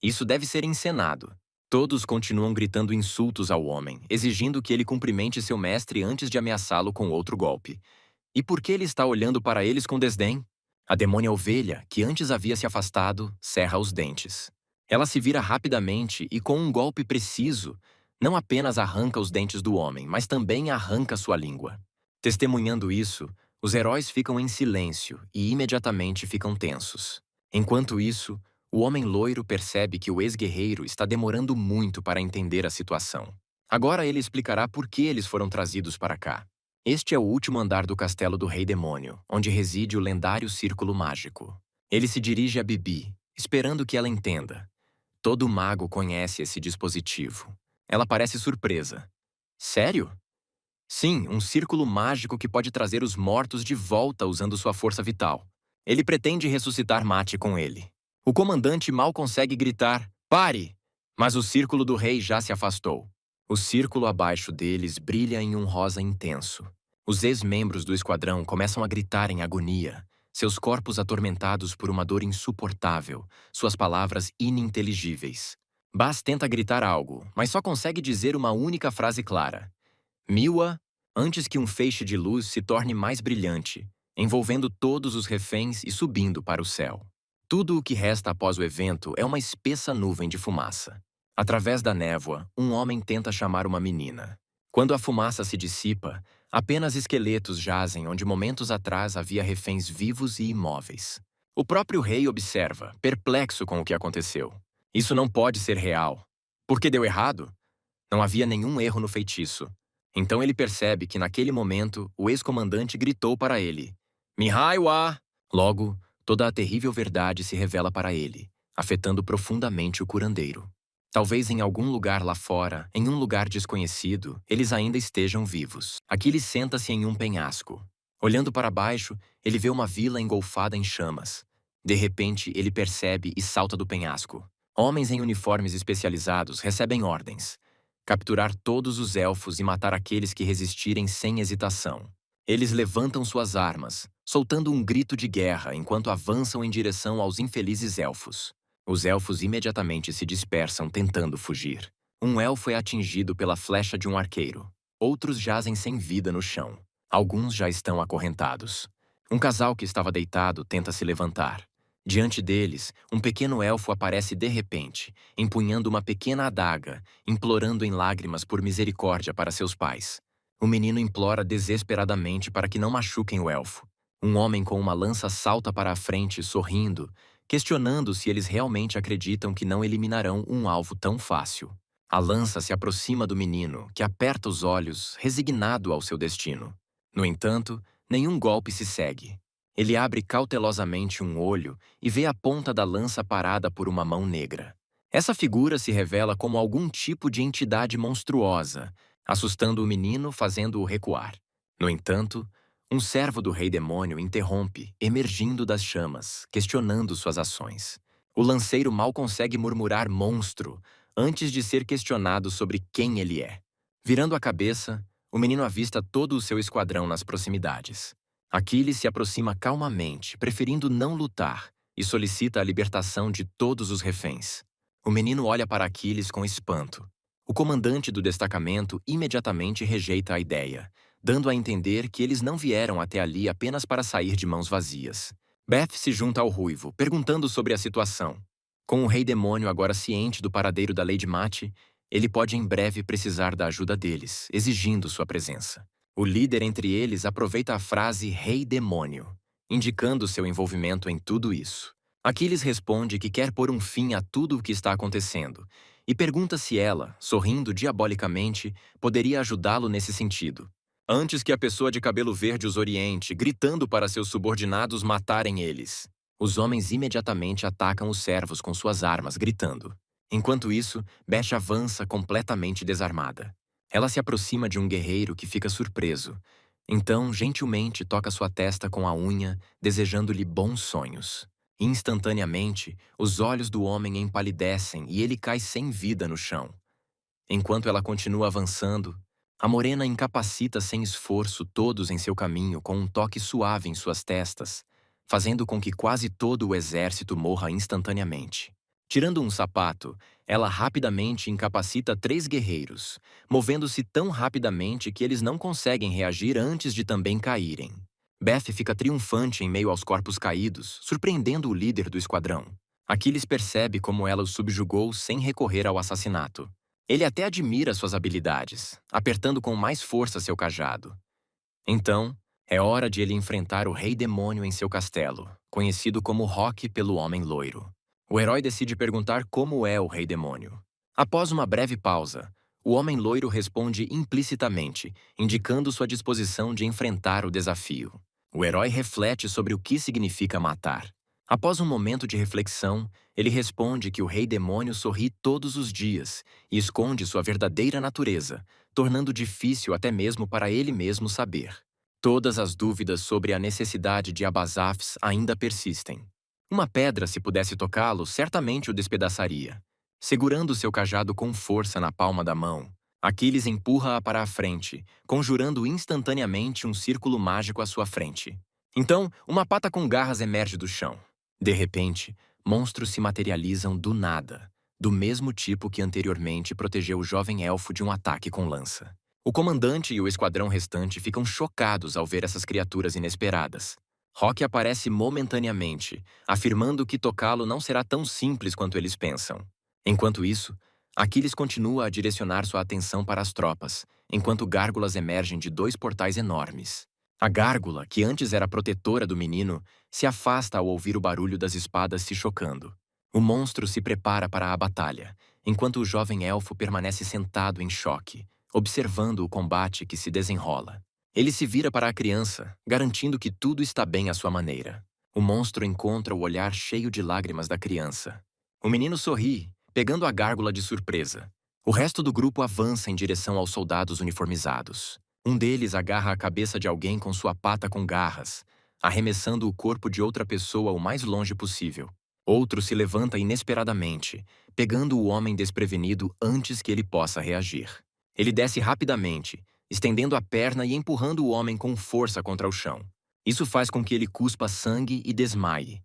Isso deve ser encenado. Todos continuam gritando insultos ao homem, exigindo que ele cumprimente seu mestre antes de ameaçá-lo com outro golpe. E por que ele está olhando para eles com desdém? A demônia ovelha, que antes havia se afastado, cerra os dentes. Ela se vira rapidamente e, com um golpe preciso, não apenas arranca os dentes do homem, mas também arranca sua língua. Testemunhando isso, os heróis ficam em silêncio e imediatamente ficam tensos. Enquanto isso, o homem loiro percebe que o ex-guerreiro está demorando muito para entender a situação. Agora ele explicará por que eles foram trazidos para cá. Este é o último andar do castelo do Rei Demônio, onde reside o lendário Círculo Mágico. Ele se dirige a Bibi, esperando que ela entenda. Todo mago conhece esse dispositivo. Ela parece surpresa. Sério? Sim, um círculo mágico que pode trazer os mortos de volta usando sua força vital. Ele pretende ressuscitar Mate com ele. O comandante mal consegue gritar, "Pare!", mas o círculo do rei já se afastou. O círculo abaixo deles brilha em um rosa intenso. Os ex-membros do esquadrão começam a gritar em agonia, seus corpos atormentados por uma dor insuportável, suas palavras ininteligíveis. Bas tenta gritar algo, mas só consegue dizer uma única frase clara. Miwa, antes que um feixe de luz se torne mais brilhante, envolvendo todos os reféns e subindo para o céu. Tudo o que resta após o evento é uma espessa nuvem de fumaça. Através da névoa, um homem tenta chamar uma menina. Quando a fumaça se dissipa, apenas esqueletos jazem onde momentos atrás havia reféns vivos e imóveis. O próprio rei observa, perplexo com o que aconteceu. Isso não pode ser real. Por que deu errado? Não havia nenhum erro no feitiço. Então ele percebe que naquele momento o ex-comandante gritou para ele, "Mihaiwa!" Logo, toda a terrível verdade se revela para ele, afetando profundamente o curandeiro. Talvez em algum lugar lá fora, em um lugar desconhecido, eles ainda estejam vivos. Aquiles senta-se em um penhasco. Olhando para baixo, ele vê uma vila engolfada em chamas. De repente, ele percebe e salta do penhasco. Homens em uniformes especializados recebem ordens: capturar todos os elfos e matar aqueles que resistirem sem hesitação. Eles levantam suas armas, soltando um grito de guerra enquanto avançam em direção aos infelizes elfos. Os elfos imediatamente se dispersam tentando fugir. Um elfo é atingido pela flecha de um arqueiro. Outros jazem sem vida no chão. Alguns já estão acorrentados. Um casal que estava deitado tenta se levantar. Diante deles, um pequeno elfo aparece de repente, empunhando uma pequena adaga, implorando em lágrimas por misericórdia para seus pais. O menino implora desesperadamente para que não machuquem o elfo. Um homem com uma lança salta para a frente, sorrindo, questionando se eles realmente acreditam que não eliminarão um alvo tão fácil. A lança se aproxima do menino, que aperta os olhos, resignado ao seu destino. No entanto, nenhum golpe se segue. Ele abre cautelosamente um olho e vê a ponta da lança parada por uma mão negra. Essa figura se revela como algum tipo de entidade monstruosa, assustando o menino, fazendo-o recuar. No entanto, um servo do rei demônio interrompe, emergindo das chamas, questionando suas ações. O lanceiro mal consegue murmurar monstro antes de ser questionado sobre quem ele é. Virando a cabeça, o menino avista todo o seu esquadrão nas proximidades. Aquiles se aproxima calmamente, preferindo não lutar, e solicita a libertação de todos os reféns. O menino olha para Aquiles com espanto. O comandante do destacamento imediatamente rejeita a ideia, dando a entender que eles não vieram até ali apenas para sair de mãos vazias. Beth se junta ao ruivo, perguntando sobre a situação. Com o rei demônio agora ciente do paradeiro da Lady Mate, ele pode em breve precisar da ajuda deles, exigindo sua presença. O líder entre eles aproveita a frase Rei Demônio, indicando seu envolvimento em tudo isso. Aquiles responde que quer pôr um fim a tudo o que está acontecendo e pergunta se ela, sorrindo diabolicamente, poderia ajudá-lo nesse sentido. Antes que a pessoa de cabelo verde os oriente, gritando para seus subordinados matarem eles. Os homens imediatamente atacam os servos com suas armas, gritando. Enquanto isso, Beth avança completamente desarmada. Ela se aproxima de um guerreiro que fica surpreso. Então, gentilmente toca sua testa com a unha, desejando-lhe bons sonhos. Instantaneamente, os olhos do homem empalidecem e ele cai sem vida no chão. Enquanto ela continua avançando, a morena incapacita sem esforço todos em seu caminho com um toque suave em suas testas, fazendo com que quase todo o exército morra instantaneamente. Tirando um sapato, ela rapidamente incapacita 3 guerreiros, movendo-se tão rapidamente que eles não conseguem reagir antes de também caírem. Beth fica triunfante em meio aos corpos caídos, surpreendendo o líder do esquadrão. Aquiles percebe como ela o subjugou sem recorrer ao assassinato. Ele até admira suas habilidades, apertando com mais força seu cajado. Então, é hora de ele enfrentar o Rei Demônio em seu castelo, conhecido como Rock pelo Homem Loiro. O herói decide perguntar como é o Rei Demônio. Após uma breve pausa, o Homem Loiro responde implicitamente, indicando sua disposição de enfrentar o desafio. O herói reflete sobre o que significa matar. Após um momento de reflexão, ele responde que o Rei Demônio sorri todos os dias e esconde sua verdadeira natureza, tornando difícil até mesmo para ele mesmo saber. Todas as dúvidas sobre a necessidade de Abazafs ainda persistem. Uma pedra, se pudesse tocá-lo, certamente o despedaçaria. Segurando seu cajado com força na palma da mão, Aquiles empurra-a para a frente, conjurando instantaneamente um círculo mágico à sua frente. Então, uma pata com garras emerge do chão. De repente, monstros se materializam do nada, do mesmo tipo que anteriormente protegeu o jovem elfo de um ataque com lança. O comandante e o esquadrão restante ficam chocados ao ver essas criaturas inesperadas. Rock aparece momentaneamente, afirmando que tocá-lo não será tão simples quanto eles pensam. Enquanto isso, Aquiles continua a direcionar sua atenção para as tropas, enquanto gárgulas emergem de 2 portais enormes. A gárgula, que antes era protetora do menino, se afasta ao ouvir o barulho das espadas se chocando. O monstro se prepara para a batalha, enquanto o jovem elfo permanece sentado em choque, observando o combate que se desenrola. Ele se vira para a criança, garantindo que tudo está bem à sua maneira. O monstro encontra o olhar cheio de lágrimas da criança. O menino sorri, pegando a gárgula de surpresa. O resto do grupo avança em direção aos soldados uniformizados. Um deles agarra a cabeça de alguém com sua pata com garras, arremessando o corpo de outra pessoa o mais longe possível. Outro se levanta inesperadamente, pegando o homem desprevenido antes que ele possa reagir. Ele desce rapidamente, estendendo a perna e empurrando o homem com força contra o chão. Isso faz com que ele cuspa sangue e desmaie,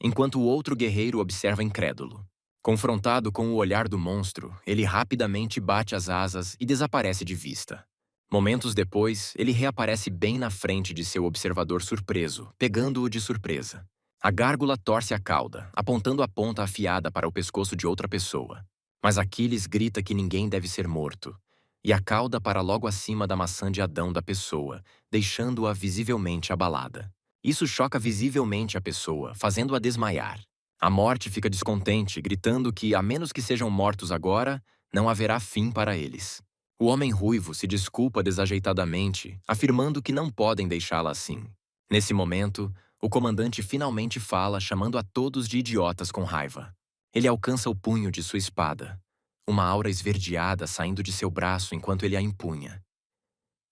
enquanto o outro guerreiro observa incrédulo. Confrontado com o olhar do monstro, ele rapidamente bate as asas e desaparece de vista. Momentos depois, ele reaparece bem na frente de seu observador surpreso, pegando-o de surpresa. A gárgula torce a cauda, apontando a ponta afiada para o pescoço de outra pessoa. Mas Aquiles grita que ninguém deve ser morto, e a cauda para logo acima da maçã de Adão da pessoa, deixando-a visivelmente abalada. Isso choca visivelmente a pessoa, fazendo-a desmaiar. A morte fica descontente, gritando que, a menos que sejam mortos agora, não haverá fim para eles. O homem ruivo se desculpa desajeitadamente, afirmando que não podem deixá-la assim. Nesse momento, o comandante finalmente fala, chamando a todos de idiotas com raiva. Ele alcança o punho de sua espada, uma aura esverdeada saindo de seu braço enquanto ele a empunha.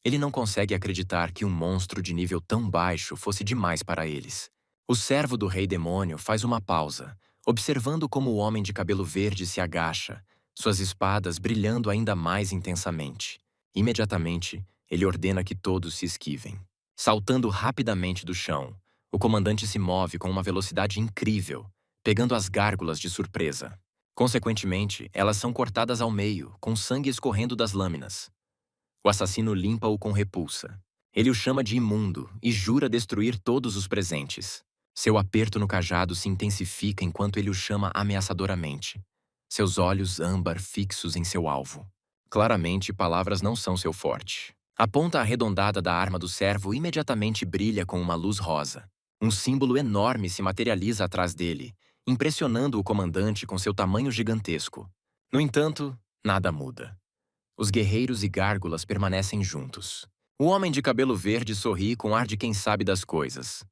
Ele não consegue acreditar que um monstro de nível tão baixo fosse demais para eles. O servo do rei demônio faz uma pausa, observando como o homem de cabelo verde se agacha, suas espadas brilhando ainda mais intensamente. Imediatamente, ele ordena que todos se esquivem. Saltando rapidamente do chão, o comandante se move com uma velocidade incrível, pegando as gárgulas de surpresa. Consequentemente, elas são cortadas ao meio, com sangue escorrendo das lâminas. O assassino limpa-o com repulsa. Ele o chama de imundo e jura destruir todos os presentes. Seu aperto no cajado se intensifica enquanto ele o chama ameaçadoramente. Seus olhos âmbar fixos em seu alvo. Claramente, palavras não são seu forte. A ponta arredondada da arma do servo imediatamente brilha com uma luz rosa. Um símbolo enorme se materializa atrás dele, impressionando o comandante com seu tamanho gigantesco. No entanto, nada muda. Os guerreiros e gárgulas permanecem juntos. O homem de cabelo verde sorri com ar de quem sabe das coisas.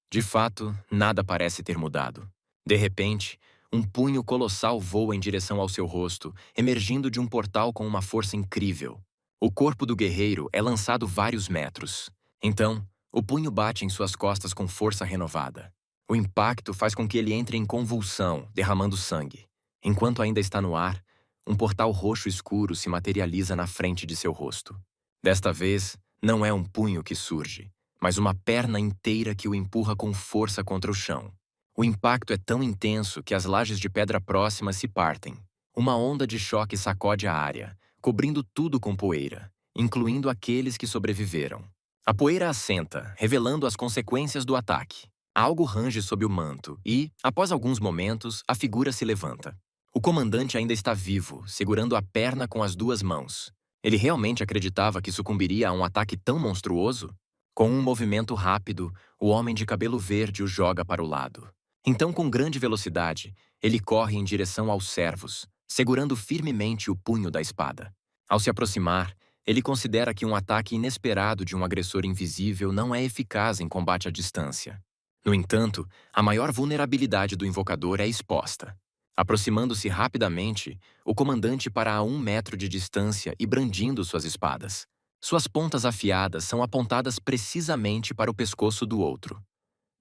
De fato, nada parece ter mudado. De repente, um punho colossal voa em direção ao seu rosto, emergindo de um portal com uma força incrível. O corpo do guerreiro é lançado vários metros. Então, o punho bate em suas costas com força renovada. O impacto faz com que ele entre em convulsão, derramando sangue. Enquanto ainda está no ar, um portal roxo escuro se materializa na frente de seu rosto. Desta vez, não é um punho que surge, mas uma perna inteira que o empurra com força contra o chão. O impacto é tão intenso que as lajes de pedra próximas se partem. Uma onda de choque sacode a área, cobrindo tudo com poeira, incluindo aqueles que sobreviveram. A poeira assenta, revelando as consequências do ataque. Algo range sob o manto e, após alguns momentos, a figura se levanta. O comandante ainda está vivo, segurando a perna com as duas mãos. Ele realmente acreditava que sucumbiria a um ataque tão monstruoso? Com um movimento rápido, o homem de cabelo verde o joga para o lado. Então, com grande velocidade, ele corre em direção aos servos, segurando firmemente o punho da espada. Ao se aproximar, ele considera que um ataque inesperado de um agressor invisível não é eficaz em combate à distância. No entanto, a maior vulnerabilidade do invocador é exposta. Aproximando-se rapidamente, o comandante para a 1 metro de distância e brandindo suas espadas. Suas pontas afiadas são apontadas precisamente para o pescoço do outro.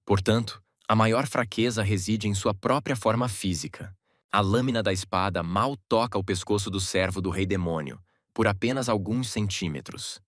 Portanto, a maior fraqueza reside em sua própria forma física. A lâmina da espada mal toca o pescoço do servo do rei demônio, por apenas alguns centímetros.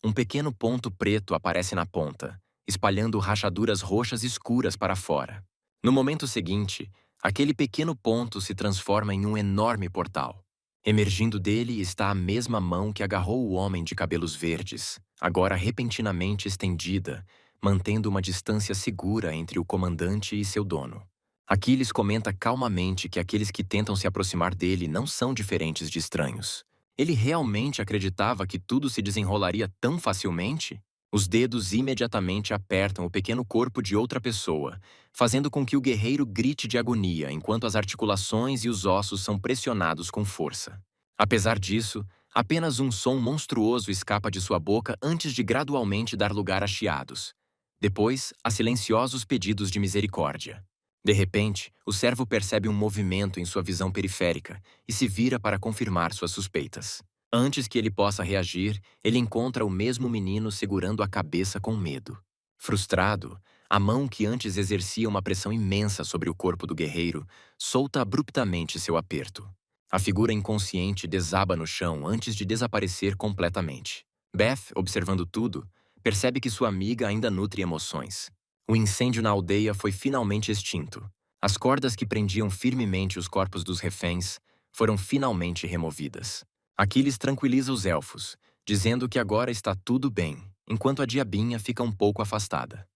Um pequeno ponto preto aparece na ponta, espalhando rachaduras roxas escuras para fora. No momento seguinte, aquele pequeno ponto se transforma em um enorme portal. Emergindo dele está a mesma mão que agarrou o homem de cabelos verdes, agora repentinamente estendida, mantendo uma distância segura entre o comandante e seu dono. Aquiles comenta calmamente que aqueles que tentam se aproximar dele não são diferentes de estranhos. Ele realmente acreditava que tudo se desenrolaria tão facilmente? Os dedos imediatamente apertam o pequeno corpo de outra pessoa, fazendo com que o guerreiro grite de agonia enquanto as articulações e os ossos são pressionados com força. Apesar disso, apenas um som monstruoso escapa de sua boca antes de gradualmente dar lugar a chiados. Depois, a silenciosos pedidos de misericórdia. De repente, o servo percebe um movimento em sua visão periférica e se vira para confirmar suas suspeitas. Antes que ele possa reagir, ele encontra o mesmo menino segurando a cabeça com medo. Frustrado, a mão que antes exercia uma pressão imensa sobre o corpo do guerreiro solta abruptamente seu aperto. A figura inconsciente desaba no chão antes de desaparecer completamente. Beth, observando tudo, percebe que sua amiga ainda nutre emoções. O incêndio na aldeia foi finalmente extinto. As cordas que prendiam firmemente os corpos dos reféns foram finalmente removidas. Aquiles tranquiliza os elfos, dizendo que agora está tudo bem, enquanto a diabinha fica um pouco afastada.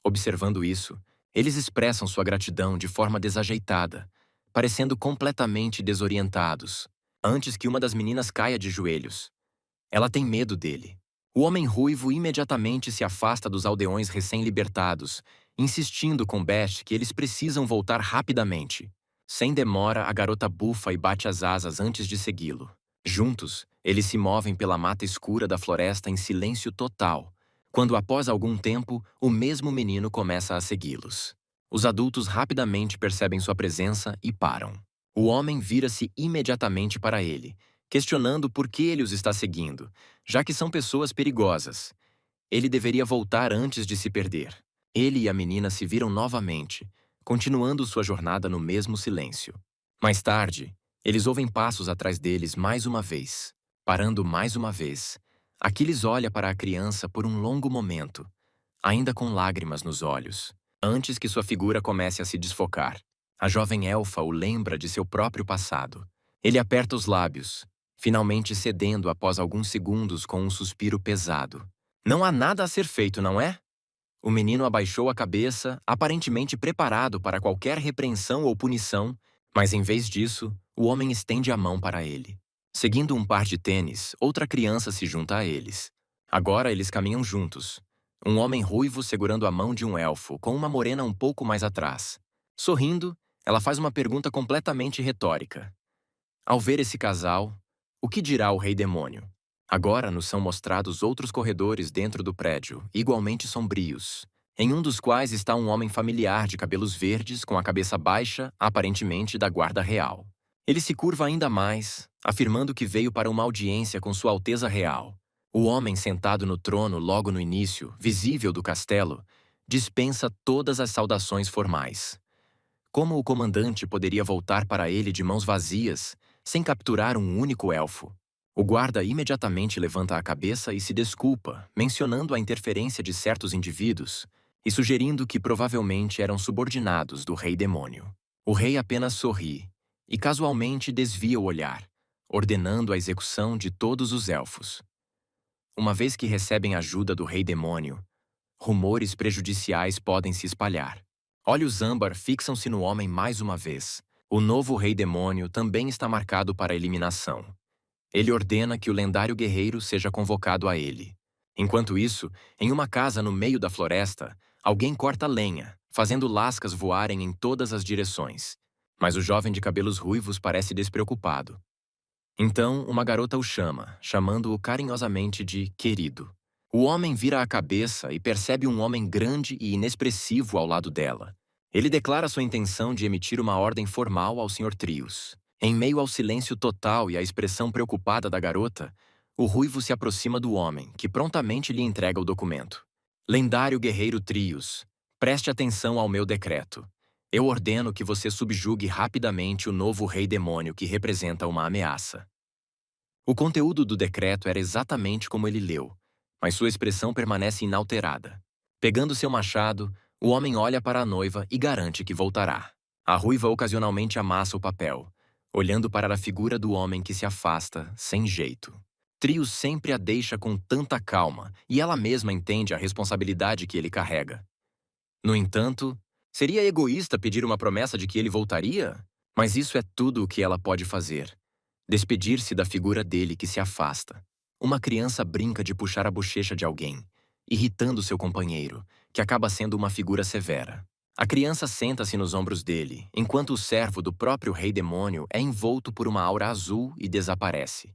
Observando isso, eles expressam sua gratidão de forma desajeitada, parecendo completamente desorientados, antes que uma das meninas caia de joelhos. Ela tem medo dele. O homem ruivo imediatamente se afasta dos aldeões recém-libertados, insistindo com Beth que eles precisam voltar rapidamente. Sem demora, a garota bufa e bate as asas antes de segui-lo. Juntos, eles se movem pela mata escura da floresta em silêncio total, quando após algum tempo, o mesmo menino começa a segui-los. Os adultos rapidamente percebem sua presença e param. O homem vira-se imediatamente para ele, questionando por que ele os está seguindo, já que são pessoas perigosas. Ele deveria voltar antes de se perder. Ele e a menina se viram novamente, continuando sua jornada no mesmo silêncio. Mais tarde, eles ouvem passos atrás deles mais uma vez. Parando mais uma vez, Aquiles olha para a criança por um longo momento, ainda com lágrimas nos olhos, antes que sua figura comece a se desfocar. A jovem elfa o lembra de seu próprio passado. Ele aperta os lábios, finalmente cedendo após alguns segundos com um suspiro pesado. Não há nada a ser feito, não é? O menino abaixou a cabeça, aparentemente preparado para qualquer repreensão ou punição, mas em vez disso, o homem estende a mão para ele. Seguindo um par de tênis, outra criança se junta a eles. Agora eles caminham juntos. Um homem ruivo segurando a mão de um elfo, com uma morena um pouco mais atrás. Sorrindo, ela faz uma pergunta completamente retórica. Ao ver esse casal, o que dirá o rei demônio? Agora nos são mostrados outros corredores dentro do prédio, igualmente sombrios, em um dos quais está um homem familiar de cabelos verdes com a cabeça baixa, aparentemente da guarda real. Ele se curva ainda mais, afirmando que veio para uma audiência com Sua Alteza Real. O homem sentado no trono logo no início, visível do castelo, dispensa todas as saudações formais. Como o comandante poderia voltar para ele de mãos vazias, sem capturar um único elfo? O guarda imediatamente levanta a cabeça e se desculpa, mencionando a interferência de certos indivíduos e sugerindo que provavelmente eram subordinados do rei demônio. O rei apenas sorri e casualmente desvia o olhar, ordenando a execução de todos os elfos. Uma vez que recebem ajuda do rei demônio, rumores prejudiciais podem se espalhar. Olhos âmbar fixam-se no homem mais uma vez. O novo rei demônio também está marcado para a eliminação. Ele ordena que o lendário guerreiro seja convocado a ele. Enquanto isso, em uma casa no meio da floresta, alguém corta lenha, fazendo lascas voarem em todas as direções. Mas o jovem de cabelos ruivos parece despreocupado. Então, uma garota o chama, chamando-o carinhosamente de querido. O homem vira a cabeça e percebe um homem grande e inexpressivo ao lado dela. Ele declara sua intenção de emitir uma ordem formal ao Sr. Trios. Em meio ao silêncio total e à expressão preocupada da garota, o ruivo se aproxima do homem, que prontamente lhe entrega o documento. Lendário guerreiro Trios, preste atenção ao meu decreto. Eu ordeno que você subjugue rapidamente o novo rei demônio que representa uma ameaça. O conteúdo do decreto era exatamente como ele leu, mas sua expressão permanece inalterada. Pegando seu machado, o homem olha para a noiva e garante que voltará. A ruiva ocasionalmente amassa o papel, olhando para a figura do homem que se afasta, sem jeito. Trios sempre a deixa com tanta calma e ela mesma entende a responsabilidade que ele carrega. No entanto, seria egoísta pedir uma promessa de que ele voltaria? Mas isso é tudo o que ela pode fazer. Despedir-se da figura dele que se afasta. Uma criança brinca de puxar a bochecha de alguém, irritando seu companheiro, que acaba sendo uma figura severa. A criança senta-se nos ombros dele, enquanto o servo do próprio rei demônio é envolto por uma aura azul e desaparece.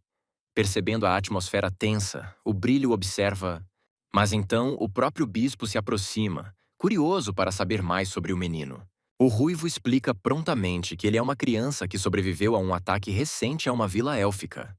Percebendo a atmosfera tensa, o brilho observa. Mas então o próprio bispo se aproxima, curioso para saber mais sobre o menino. O ruivo explica prontamente que ele é uma criança que sobreviveu a um ataque recente a uma vila élfica.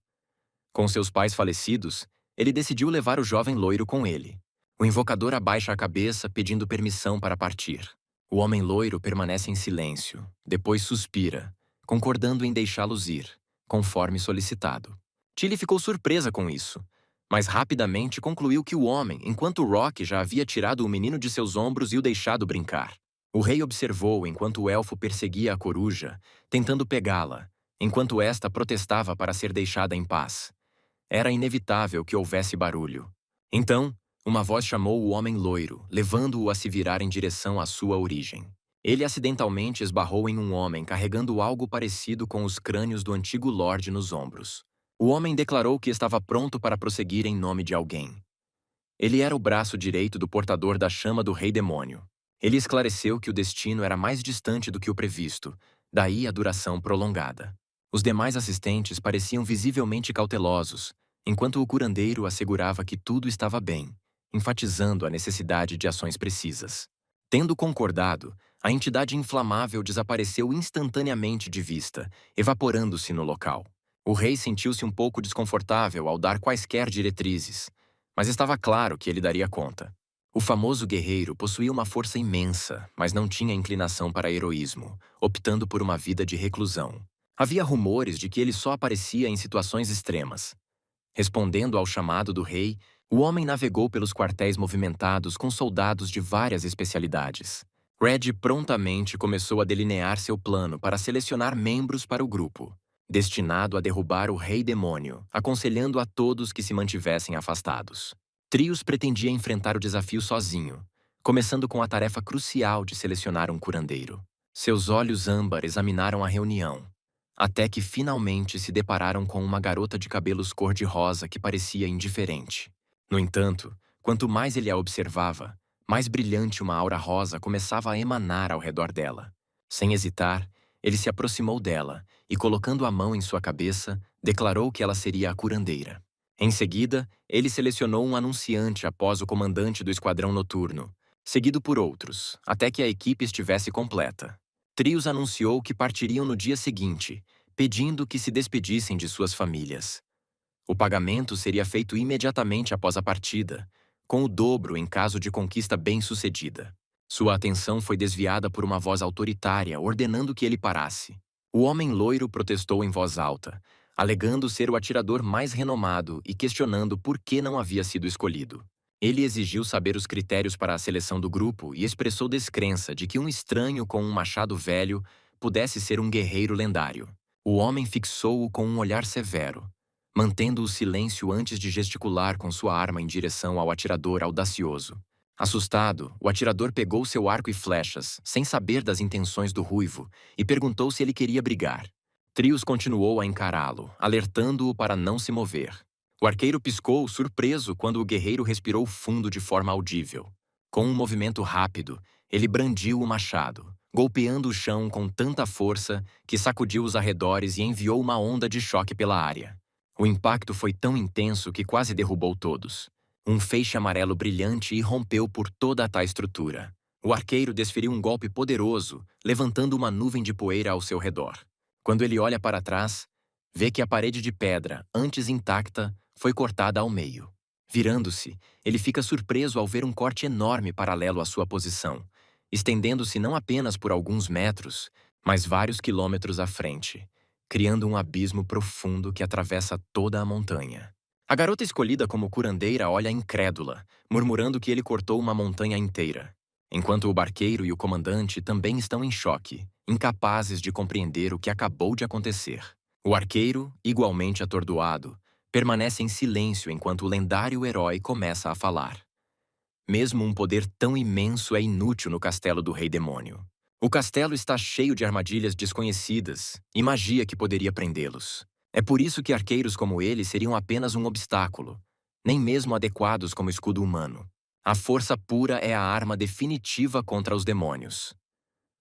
Com seus pais falecidos, ele decidiu levar o jovem loiro com ele. O invocador abaixa a cabeça pedindo permissão para partir. O homem loiro permanece em silêncio, depois suspira, concordando em deixá-los ir, conforme solicitado. Tilly ficou surpresa com isso, mas rapidamente concluiu que o homem, enquanto Rock já havia tirado o menino de seus ombros e o deixado brincar. O rei observou enquanto o elfo perseguia a coruja, tentando pegá-la, enquanto esta protestava para ser deixada em paz. Era inevitável que houvesse barulho. Então, uma voz chamou o homem loiro, levando-o a se virar em direção à sua origem. Ele acidentalmente esbarrou em um homem carregando algo parecido com os crânios do antigo Lorde nos ombros. O homem declarou que estava pronto para prosseguir em nome de alguém. Ele era o braço direito do portador da chama do Rei Demônio. Ele esclareceu que o destino era mais distante do que o previsto, daí a duração prolongada. Os demais assistentes pareciam visivelmente cautelosos, enquanto o curandeiro assegurava que tudo estava bem, enfatizando a necessidade de ações precisas. Tendo concordado, a entidade inflamável desapareceu instantaneamente de vista, evaporando-se no local. O rei sentiu-se um pouco desconfortável ao dar quaisquer diretrizes, mas estava claro que ele daria conta. O famoso guerreiro possuía uma força imensa, mas não tinha inclinação para heroísmo, optando por uma vida de reclusão. Havia rumores de que ele só aparecia em situações extremas. Respondendo ao chamado do rei, o homem navegou pelos quartéis movimentados com soldados de várias especialidades. Red prontamente começou a delinear seu plano para selecionar membros para o grupo, destinado a derrubar o Rei Demônio, aconselhando a todos que se mantivessem afastados. Trios pretendia enfrentar o desafio sozinho, começando com a tarefa crucial de selecionar um curandeiro. Seus olhos âmbar examinaram a reunião, até que finalmente se depararam com uma garota de cabelos cor-de-rosa que parecia indiferente. No entanto, quanto mais ele a observava, mais brilhante uma aura rosa começava a emanar ao redor dela. Sem hesitar, ele se aproximou dela e, colocando a mão em sua cabeça, declarou que ela seria a curandeira. Em seguida, ele selecionou um anunciante após o comandante do esquadrão noturno, seguido por outros, até que a equipe estivesse completa. Trios anunciou que partiriam no dia seguinte, pedindo que se despedissem de suas famílias. O pagamento seria feito imediatamente após a partida, com o dobro em caso de conquista bem-sucedida. Sua atenção foi desviada por uma voz autoritária ordenando que ele parasse. O homem loiro protestou em voz alta, alegando ser o atirador mais renomado e questionando por que não havia sido escolhido. Ele exigiu saber os critérios para a seleção do grupo e expressou descrença de que um estranho com um machado velho pudesse ser um guerreiro lendário. O homem fixou-o com um olhar severo, mantendo o silêncio antes de gesticular com sua arma em direção ao atirador audacioso. Assustado, o atirador pegou seu arco e flechas, sem saber das intenções do ruivo, e perguntou se ele queria brigar. Trios continuou a encará-lo, alertando-o para não se mover. O arqueiro piscou, surpreso, quando o guerreiro respirou fundo de forma audível. Com um movimento rápido, ele brandiu o machado, golpeando o chão com tanta força que sacudiu os arredores e enviou uma onda de choque pela área. O impacto foi tão intenso que quase derrubou todos. Um feixe amarelo brilhante irrompeu por toda a tal estrutura. O arqueiro desferiu um golpe poderoso, levantando uma nuvem de poeira ao seu redor. Quando ele olha para trás, vê que a parede de pedra, antes intacta, foi cortada ao meio. Virando-se, ele fica surpreso ao ver um corte enorme paralelo à sua posição, estendendo-se não apenas por alguns metros, mas vários quilômetros à frente, criando um abismo profundo que atravessa toda a montanha. A garota escolhida como curandeira olha incrédula, murmurando que ele cortou uma montanha inteira, enquanto o barqueiro e o comandante também estão em choque, incapazes de compreender o que acabou de acontecer. O arqueiro, igualmente atordoado, permanece em silêncio enquanto o lendário herói começa a falar. Mesmo um poder tão imenso é inútil no castelo do Rei Demônio. O castelo está cheio de armadilhas desconhecidas e magia que poderia prendê-los. É por isso que arqueiros como ele seriam apenas um obstáculo, nem mesmo adequados como escudo humano. A força pura é a arma definitiva contra os demônios.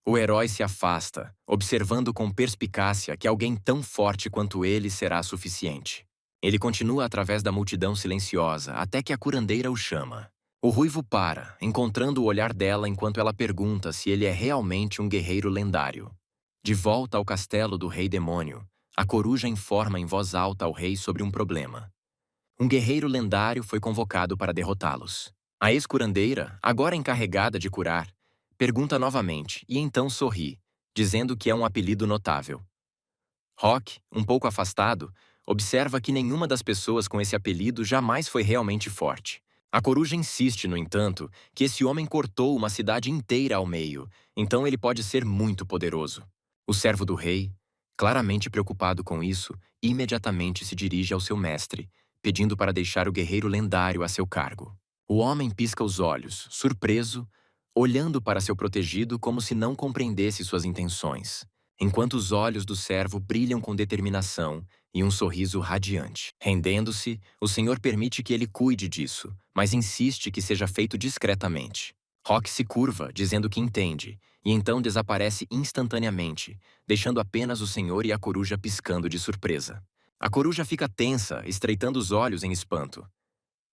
O herói se afasta, observando com perspicácia que alguém tão forte quanto ele será suficiente. Ele continua através da multidão silenciosa até que a curandeira o chama. O ruivo para, encontrando o olhar dela enquanto ela pergunta se ele é realmente um guerreiro lendário. De volta ao castelo do Rei Demônio, a coruja informa em voz alta ao rei sobre um problema. Um guerreiro lendário foi convocado para derrotá-los. A ex-curandeira, agora encarregada de curar, pergunta novamente e então sorri, dizendo que é um apelido notável. Rock, um pouco afastado, observa que nenhuma das pessoas com esse apelido jamais foi realmente forte. A coruja insiste, no entanto, que esse homem cortou uma cidade inteira ao meio, então ele pode ser muito poderoso. O servo do rei, claramente preocupado com isso, imediatamente se dirige ao seu mestre, pedindo para deixar o guerreiro lendário a seu cargo. O homem pisca os olhos, surpreso, olhando para seu protegido como se não compreendesse suas intenções, enquanto os olhos do servo brilham com determinação e um sorriso radiante. Rendendo-se, o senhor permite que ele cuide disso, mas insiste que seja feito discretamente. Rock se curva, dizendo que entende, e então desaparece instantaneamente, deixando apenas o senhor e a coruja piscando de surpresa. A coruja fica tensa, estreitando os olhos em espanto.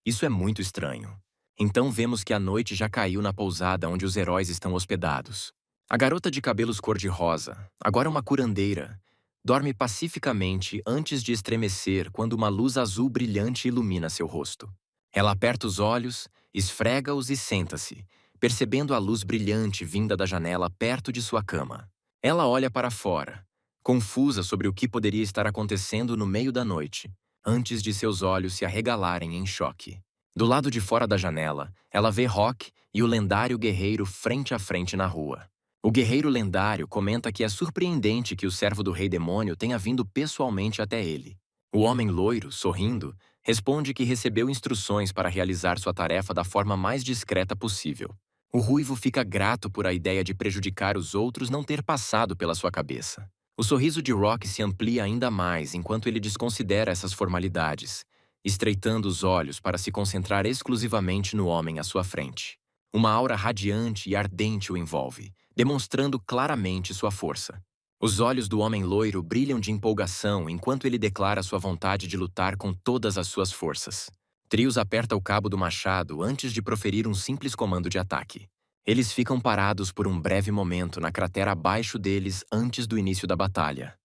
Isso é muito estranho. Então vemos que a noite já caiu na pousada onde os heróis estão hospedados. A garota de cabelos cor-de-rosa, agora uma curandeira, dorme pacificamente antes de estremecer quando uma luz azul brilhante ilumina seu rosto. Ela aperta os olhos, esfrega-os e senta-se, percebendo a luz brilhante vinda da janela perto de sua cama. Ela olha para fora, confusa sobre o que poderia estar acontecendo no meio da noite, antes de seus olhos se arregalarem em choque. Do lado de fora da janela, ela vê Rock e o lendário guerreiro frente a frente na rua. O guerreiro lendário comenta que é surpreendente que o servo do Rei Demônio tenha vindo pessoalmente até ele. O homem loiro, sorrindo, responde que recebeu instruções para realizar sua tarefa da forma mais discreta possível. O ruivo fica grato por a ideia de prejudicar os outros não ter passado pela sua cabeça. O sorriso de Rock se amplia ainda mais enquanto ele desconsidera essas formalidades, estreitando os olhos para se concentrar exclusivamente no homem à sua frente. Uma aura radiante e ardente o envolve, demonstrando claramente sua força. Os olhos do homem loiro brilham de empolgação enquanto ele declara sua vontade de lutar com todas as suas forças. Trios aperta o cabo do machado antes de proferir um simples comando de ataque. Eles ficam parados por um breve momento na cratera abaixo deles antes do início da batalha.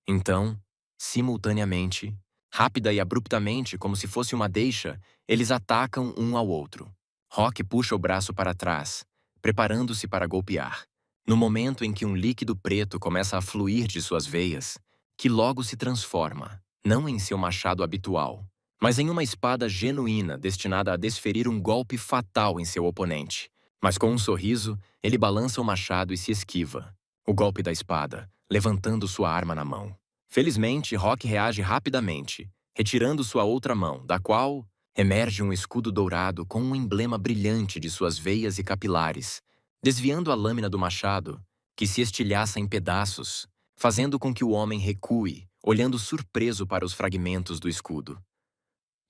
Então, simultaneamente, rápida e abruptamente, como se fosse uma deixa, eles atacam um ao outro. Rock puxa o braço para trás, preparando-se para golpear. No momento em que um líquido preto começa a fluir de suas veias, que logo se transforma, não em seu machado habitual, mas em uma espada genuína destinada a desferir um golpe fatal em seu oponente. Mas com um sorriso, ele balança o machado e se esquiva. O golpe da espada, levantando sua arma na mão. Felizmente, Rock reage rapidamente, retirando sua outra mão, da qual emerge um escudo dourado com um emblema brilhante de suas veias e capilares, desviando a lâmina do machado, que se estilhaça em pedaços, fazendo com que o homem recue, olhando surpreso para os fragmentos do escudo.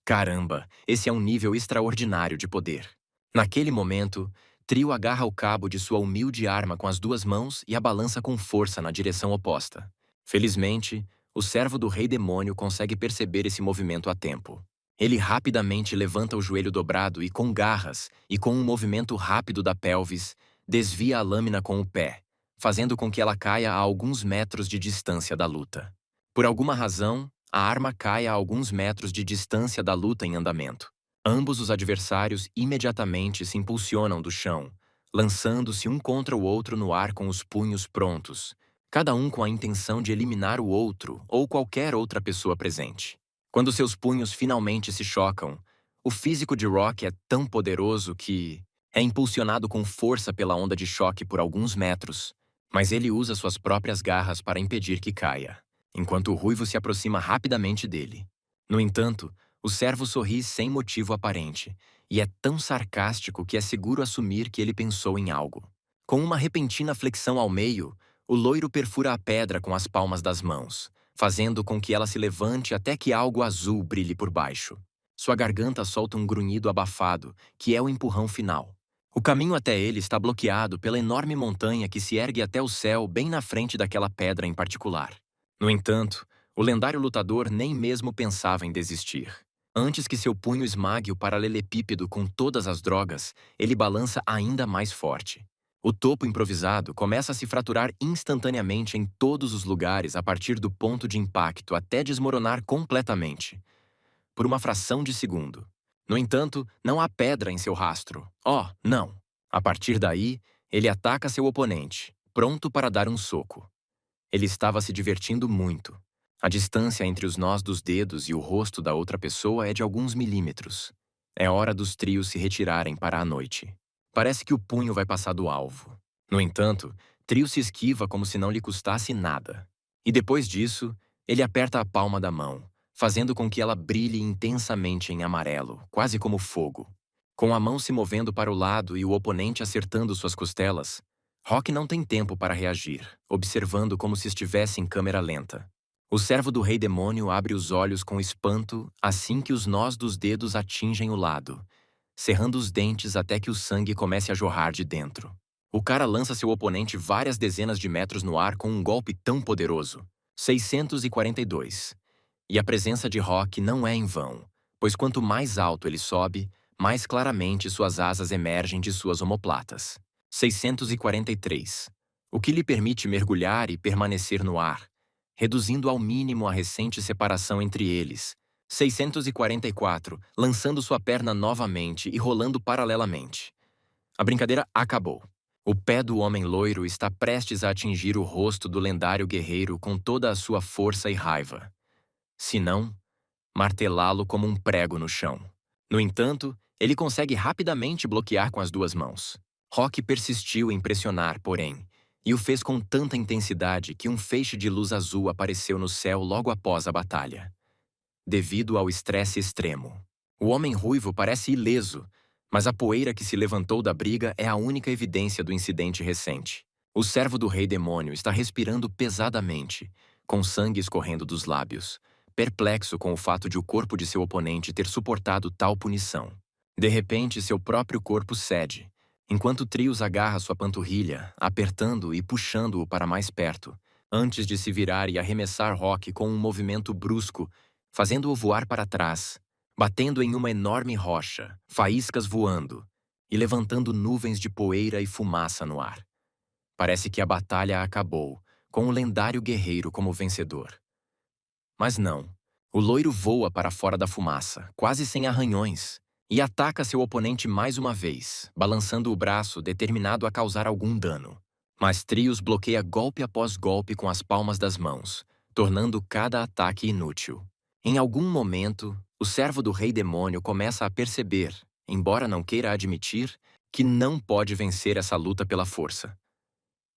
Caramba, esse é um nível extraordinário de poder. Naquele momento, Trio agarra o cabo de sua humilde arma com as duas mãos e a balança com força na direção oposta. Felizmente, o servo do Rei Demônio consegue perceber esse movimento a tempo. Ele rapidamente levanta o joelho dobrado e com garras, e com um movimento rápido da pelvis, desvia a lâmina com o pé, fazendo com que ela caia a alguns metros de distância da luta. Por alguma razão, a arma cai a alguns metros de distância da luta em andamento. Ambos os adversários imediatamente se impulsionam do chão, lançando-se um contra o outro no ar com os punhos prontos, cada um com a intenção de eliminar o outro ou qualquer outra pessoa presente. Quando seus punhos finalmente se chocam, o físico de Rock é tão poderoso que é impulsionado com força pela onda de choque por alguns metros, mas ele usa suas próprias garras para impedir que caia, enquanto o ruivo se aproxima rapidamente dele. No entanto, o servo sorri sem motivo aparente, e é tão sarcástico que é seguro assumir que ele pensou em algo. Com uma repentina flexão ao meio, o loiro perfura a pedra com as palmas das mãos, fazendo com que ela se levante até que algo azul brilhe por baixo. Sua garganta solta um grunhido abafado, que é o empurrão final. O caminho até ele está bloqueado pela enorme montanha que se ergue até o céu bem na frente daquela pedra em particular. No entanto, o lendário lutador nem mesmo pensava em desistir. Antes que seu punho esmague o paralelepípedo com todas as drogas, ele balança ainda mais forte. O topo improvisado começa a se fraturar instantaneamente em todos os lugares a partir do ponto de impacto até desmoronar completamente, por uma fração de segundo. No entanto, não há pedra em seu rastro. Oh, não! A partir daí, ele ataca seu oponente, pronto para dar um soco. Ele estava se divertindo muito. A distância entre os nós dos dedos e o rosto da outra pessoa é de alguns milímetros. É hora dos trios se retirarem para a noite. Parece que o punho vai passar do alvo. No entanto, Trio se esquiva como se não lhe custasse nada. E depois disso, ele aperta a palma da mão, fazendo com que ela brilhe intensamente em amarelo, quase como fogo. Com a mão se movendo para o lado e o oponente acertando suas costelas, Rock não tem tempo para reagir, observando como se estivesse em câmera lenta. O servo do rei demônio abre os olhos com espanto assim que os nós dos dedos atingem o lado, cerrando os dentes até que o sangue comece a jorrar de dentro. O cara lança seu oponente várias dezenas de metros no ar com um golpe tão poderoso. 642. E a presença de Rock não é em vão, pois quanto mais alto ele sobe, mais claramente suas asas emergem de suas omoplatas. 643. O que lhe permite mergulhar e permanecer no ar, reduzindo ao mínimo a recente separação entre eles. 644, lançando sua perna novamente e rolando paralelamente. A brincadeira acabou. O pé do homem loiro está prestes a atingir o rosto do lendário guerreiro com toda a sua força e raiva. Se não, martelá-lo como um prego no chão. No entanto, ele consegue rapidamente bloquear com as duas mãos. Rock persistiu em pressionar, porém, e o fez com tanta intensidade que um feixe de luz azul apareceu no céu logo após a batalha. Devido ao estresse extremo, o homem ruivo parece ileso, mas a poeira que se levantou da briga é a única evidência do incidente recente. O servo do rei demônio está respirando pesadamente, com sangue escorrendo dos lábios, perplexo com o fato de o corpo de seu oponente ter suportado tal punição. De repente, seu próprio corpo cede, enquanto Trios agarra sua panturrilha, apertando e puxando-o para mais perto, antes de se virar e arremessar Rock com um movimento brusco, fazendo-o voar para trás, batendo em uma enorme rocha, faíscas voando e levantando nuvens de poeira e fumaça no ar. Parece que a batalha acabou, com o lendário guerreiro como vencedor. Mas não. O loiro voa para fora da fumaça, quase sem arranhões, e ataca seu oponente mais uma vez, balançando o braço determinado a causar algum dano. Mas Trios bloqueia golpe após golpe com as palmas das mãos, tornando cada ataque inútil. Em algum momento, o servo do rei demônio começa a perceber, embora não queira admitir, que não pode vencer essa luta pela força.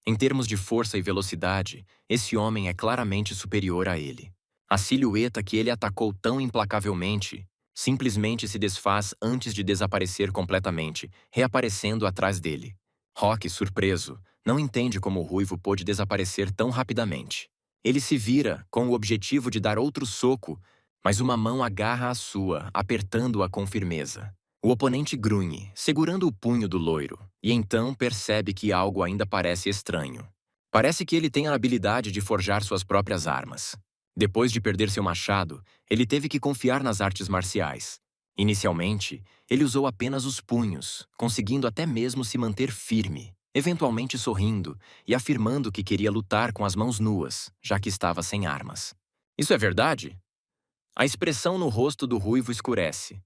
Em termos de força e velocidade, esse homem é claramente superior a ele. A silhueta que ele atacou tão implacavelmente simplesmente se desfaz antes de desaparecer completamente, reaparecendo atrás dele. Rock, surpreso, não entende como o ruivo pôde desaparecer tão rapidamente. Ele se vira, com o objetivo de dar outro soco, mas uma mão agarra a sua, apertando-a com firmeza. O oponente grunhe, segurando o punho do loiro, e então percebe que algo ainda parece estranho. Parece que ele tem a habilidade de forjar suas próprias armas. Depois de perder seu machado, ele teve que confiar nas artes marciais. Inicialmente, ele usou apenas os punhos, conseguindo até mesmo se manter firme, eventualmente sorrindo e afirmando que queria lutar com as mãos nuas, já que estava sem armas. Isso é verdade? A expressão no rosto do ruivo escurece.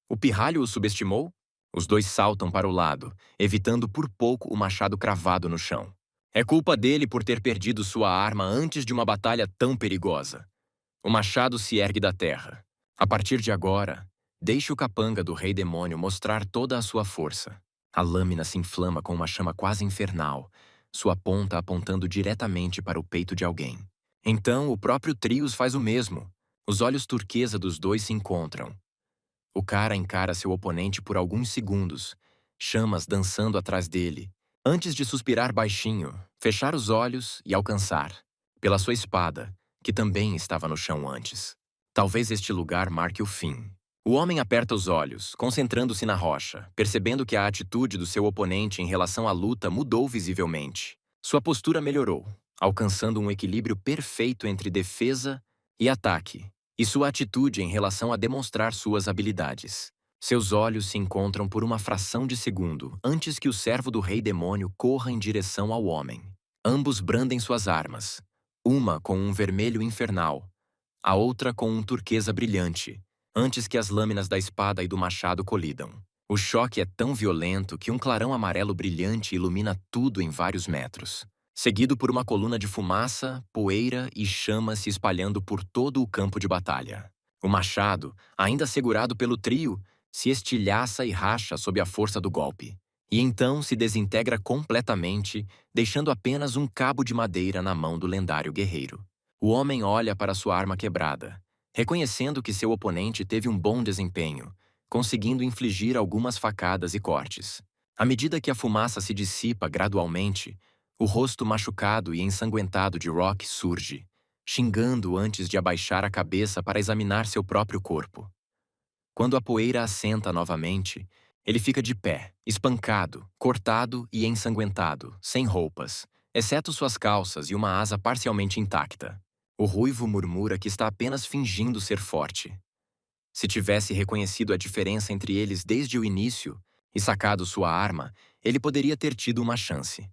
O pirralho o subestimou? Os dois saltam para o lado, evitando por pouco o machado cravado no chão. É culpa dele por ter perdido sua arma antes de uma batalha tão perigosa. O machado se ergue da terra. A partir de agora, deixe o capanga do rei demônio mostrar toda a sua força. A lâmina se inflama com uma chama quase infernal, sua ponta apontando diretamente para o peito de alguém. Então, o próprio Trios faz o mesmo. Os olhos turquesa dos dois se encontram. O cara encara seu oponente por alguns segundos, chamas dançando atrás dele, antes de suspirar baixinho, fechar os olhos e alcançar, pela sua espada, que também estava no chão antes. Talvez este lugar marque o fim. O homem aperta os olhos, concentrando-se na rocha, percebendo que a atitude do seu oponente em relação à luta mudou visivelmente. Sua postura melhorou, alcançando um equilíbrio perfeito entre defesa e ataque. e sua atitude em relação a demonstrar suas habilidades. Seus olhos se encontram por uma fração de segundo antes que o servo do rei demônio corra em direção ao homem. Ambos brandem suas armas, uma com um vermelho infernal, a outra com um turquesa brilhante, antes que as lâminas da espada e do machado colidam. O choque é tão violento que um clarão amarelo brilhante ilumina tudo em vários metros, seguido por uma coluna de fumaça, poeira e chama se espalhando por todo o campo de batalha. O machado, ainda segurado pelo trio, se estilhaça e racha sob a força do golpe, e então se desintegra completamente, deixando apenas um cabo de madeira na mão do lendário guerreiro. O homem olha para sua arma quebrada, reconhecendo que seu oponente teve um bom desempenho, conseguindo infligir algumas facadas e cortes. À medida que a fumaça se dissipa gradualmente, o rosto machucado e ensanguentado de Rock surge, xingando antes de abaixar a cabeça para examinar seu próprio corpo. Quando a poeira assenta novamente, ele fica de pé, espancado, cortado e ensanguentado, sem roupas, exceto suas calças e uma asa parcialmente intacta. O ruivo murmura que está apenas fingindo ser forte. Se tivesse reconhecido a diferença entre eles desde o início e sacado sua arma, ele poderia ter tido uma chance.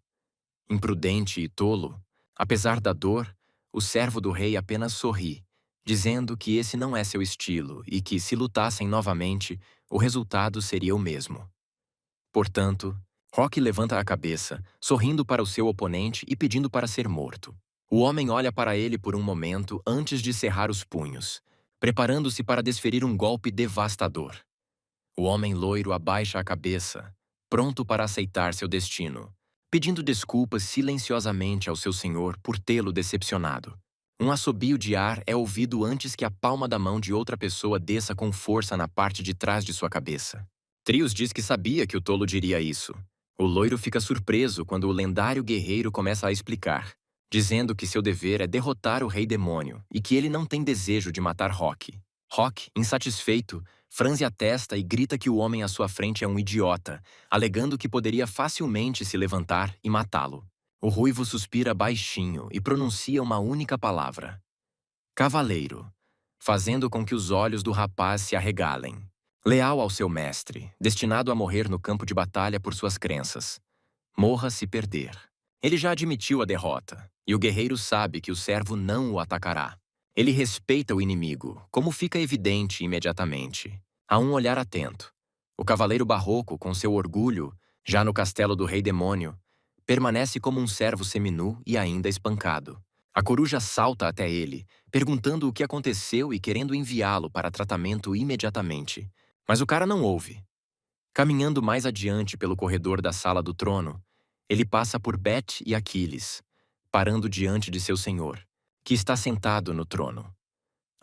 Imprudente e tolo, apesar da dor, o servo do rei apenas sorri, dizendo que esse não é seu estilo e que, se lutassem novamente, o resultado seria o mesmo. Portanto, Rock levanta a cabeça, sorrindo para o seu oponente e pedindo para ser morto. O homem olha para ele por um momento antes de cerrar os punhos, preparando-se para desferir um golpe devastador. O homem loiro abaixa a cabeça, pronto para aceitar seu destino, pedindo desculpas silenciosamente ao seu senhor por tê-lo decepcionado. Um assobio de ar é ouvido antes que a palma da mão de outra pessoa desça com força na parte de trás de sua cabeça. Trios diz que sabia que o tolo diria isso. O loiro fica surpreso quando o lendário guerreiro começa a explicar, dizendo que seu dever é derrotar o rei demônio e que ele não tem desejo de matar Rock. Rock, insatisfeito, franze a testa e grita que o homem à sua frente é um idiota, alegando que poderia facilmente se levantar e matá-lo. O ruivo suspira baixinho e pronuncia uma única palavra: cavaleiro, fazendo com que os olhos do rapaz se arregalem. Leal ao seu mestre, destinado a morrer no campo de batalha por suas crenças. Morra se perder. Ele já admitiu a derrota, e o guerreiro sabe que o servo não o atacará. Ele respeita o inimigo, como fica evidente imediatamente. Há um olhar atento. O cavaleiro barroco, com seu orgulho, já no castelo do rei demônio, permanece como um servo seminu e ainda espancado. A coruja salta até ele, perguntando o que aconteceu e querendo enviá-lo para tratamento imediatamente. Mas o cara não ouve. Caminhando mais adiante pelo corredor da sala do trono, ele passa por Bet e Aquiles, parando diante de seu senhor, que está sentado no trono.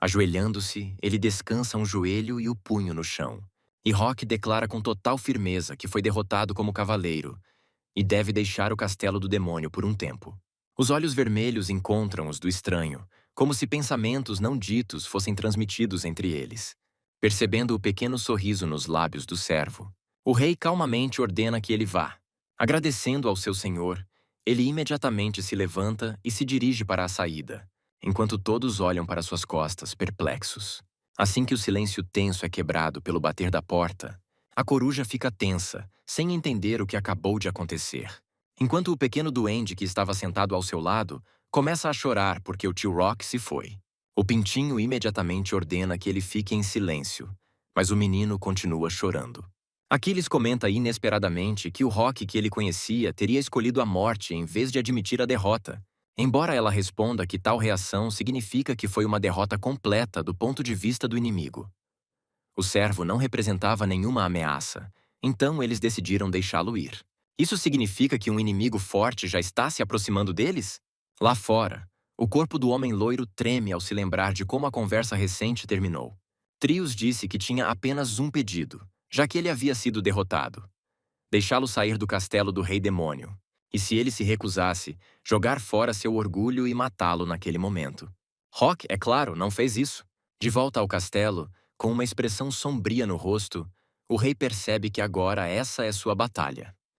Ajoelhando-se, ele descansa um joelho e o punho no chão. E Rock declara com total firmeza que foi derrotado como cavaleiro e deve deixar o castelo do demônio por um tempo. Os olhos vermelhos encontram os do estranho, como se pensamentos não ditos fossem transmitidos entre eles. Percebendo o pequeno sorriso nos lábios do servo, o rei calmamente ordena que ele vá. Agradecendo ao seu senhor, ele imediatamente se levanta e se dirige para a saída, enquanto todos olham para suas costas, perplexos. Assim que o silêncio tenso é quebrado pelo bater da porta, a coruja fica tensa, sem entender o que acabou de acontecer. Enquanto o pequeno duende que estava sentado ao seu lado começa a chorar porque o tio Rock se foi. O pintinho imediatamente ordena que ele fique em silêncio, mas o menino continua chorando. Aquiles comenta inesperadamente que o Rock que ele conhecia teria escolhido a morte em vez de admitir a derrota, embora ela responda que tal reação significa que foi uma derrota completa do ponto de vista do inimigo. O servo não representava nenhuma ameaça, então eles decidiram deixá-lo ir. Isso significa que um inimigo forte já está se aproximando deles? Lá fora, o corpo do homem loiro treme ao se lembrar de como a conversa recente terminou. Trios disse que tinha apenas um pedido, já que ele havia sido derrotado: deixá-lo sair do castelo do rei demônio. E se ele se recusasse, jogar fora seu orgulho e matá-lo naquele momento. Rock, é claro, não fez isso. De volta ao castelo, com uma expressão sombria no rosto, o rei percebe que agora essa é sua batalha.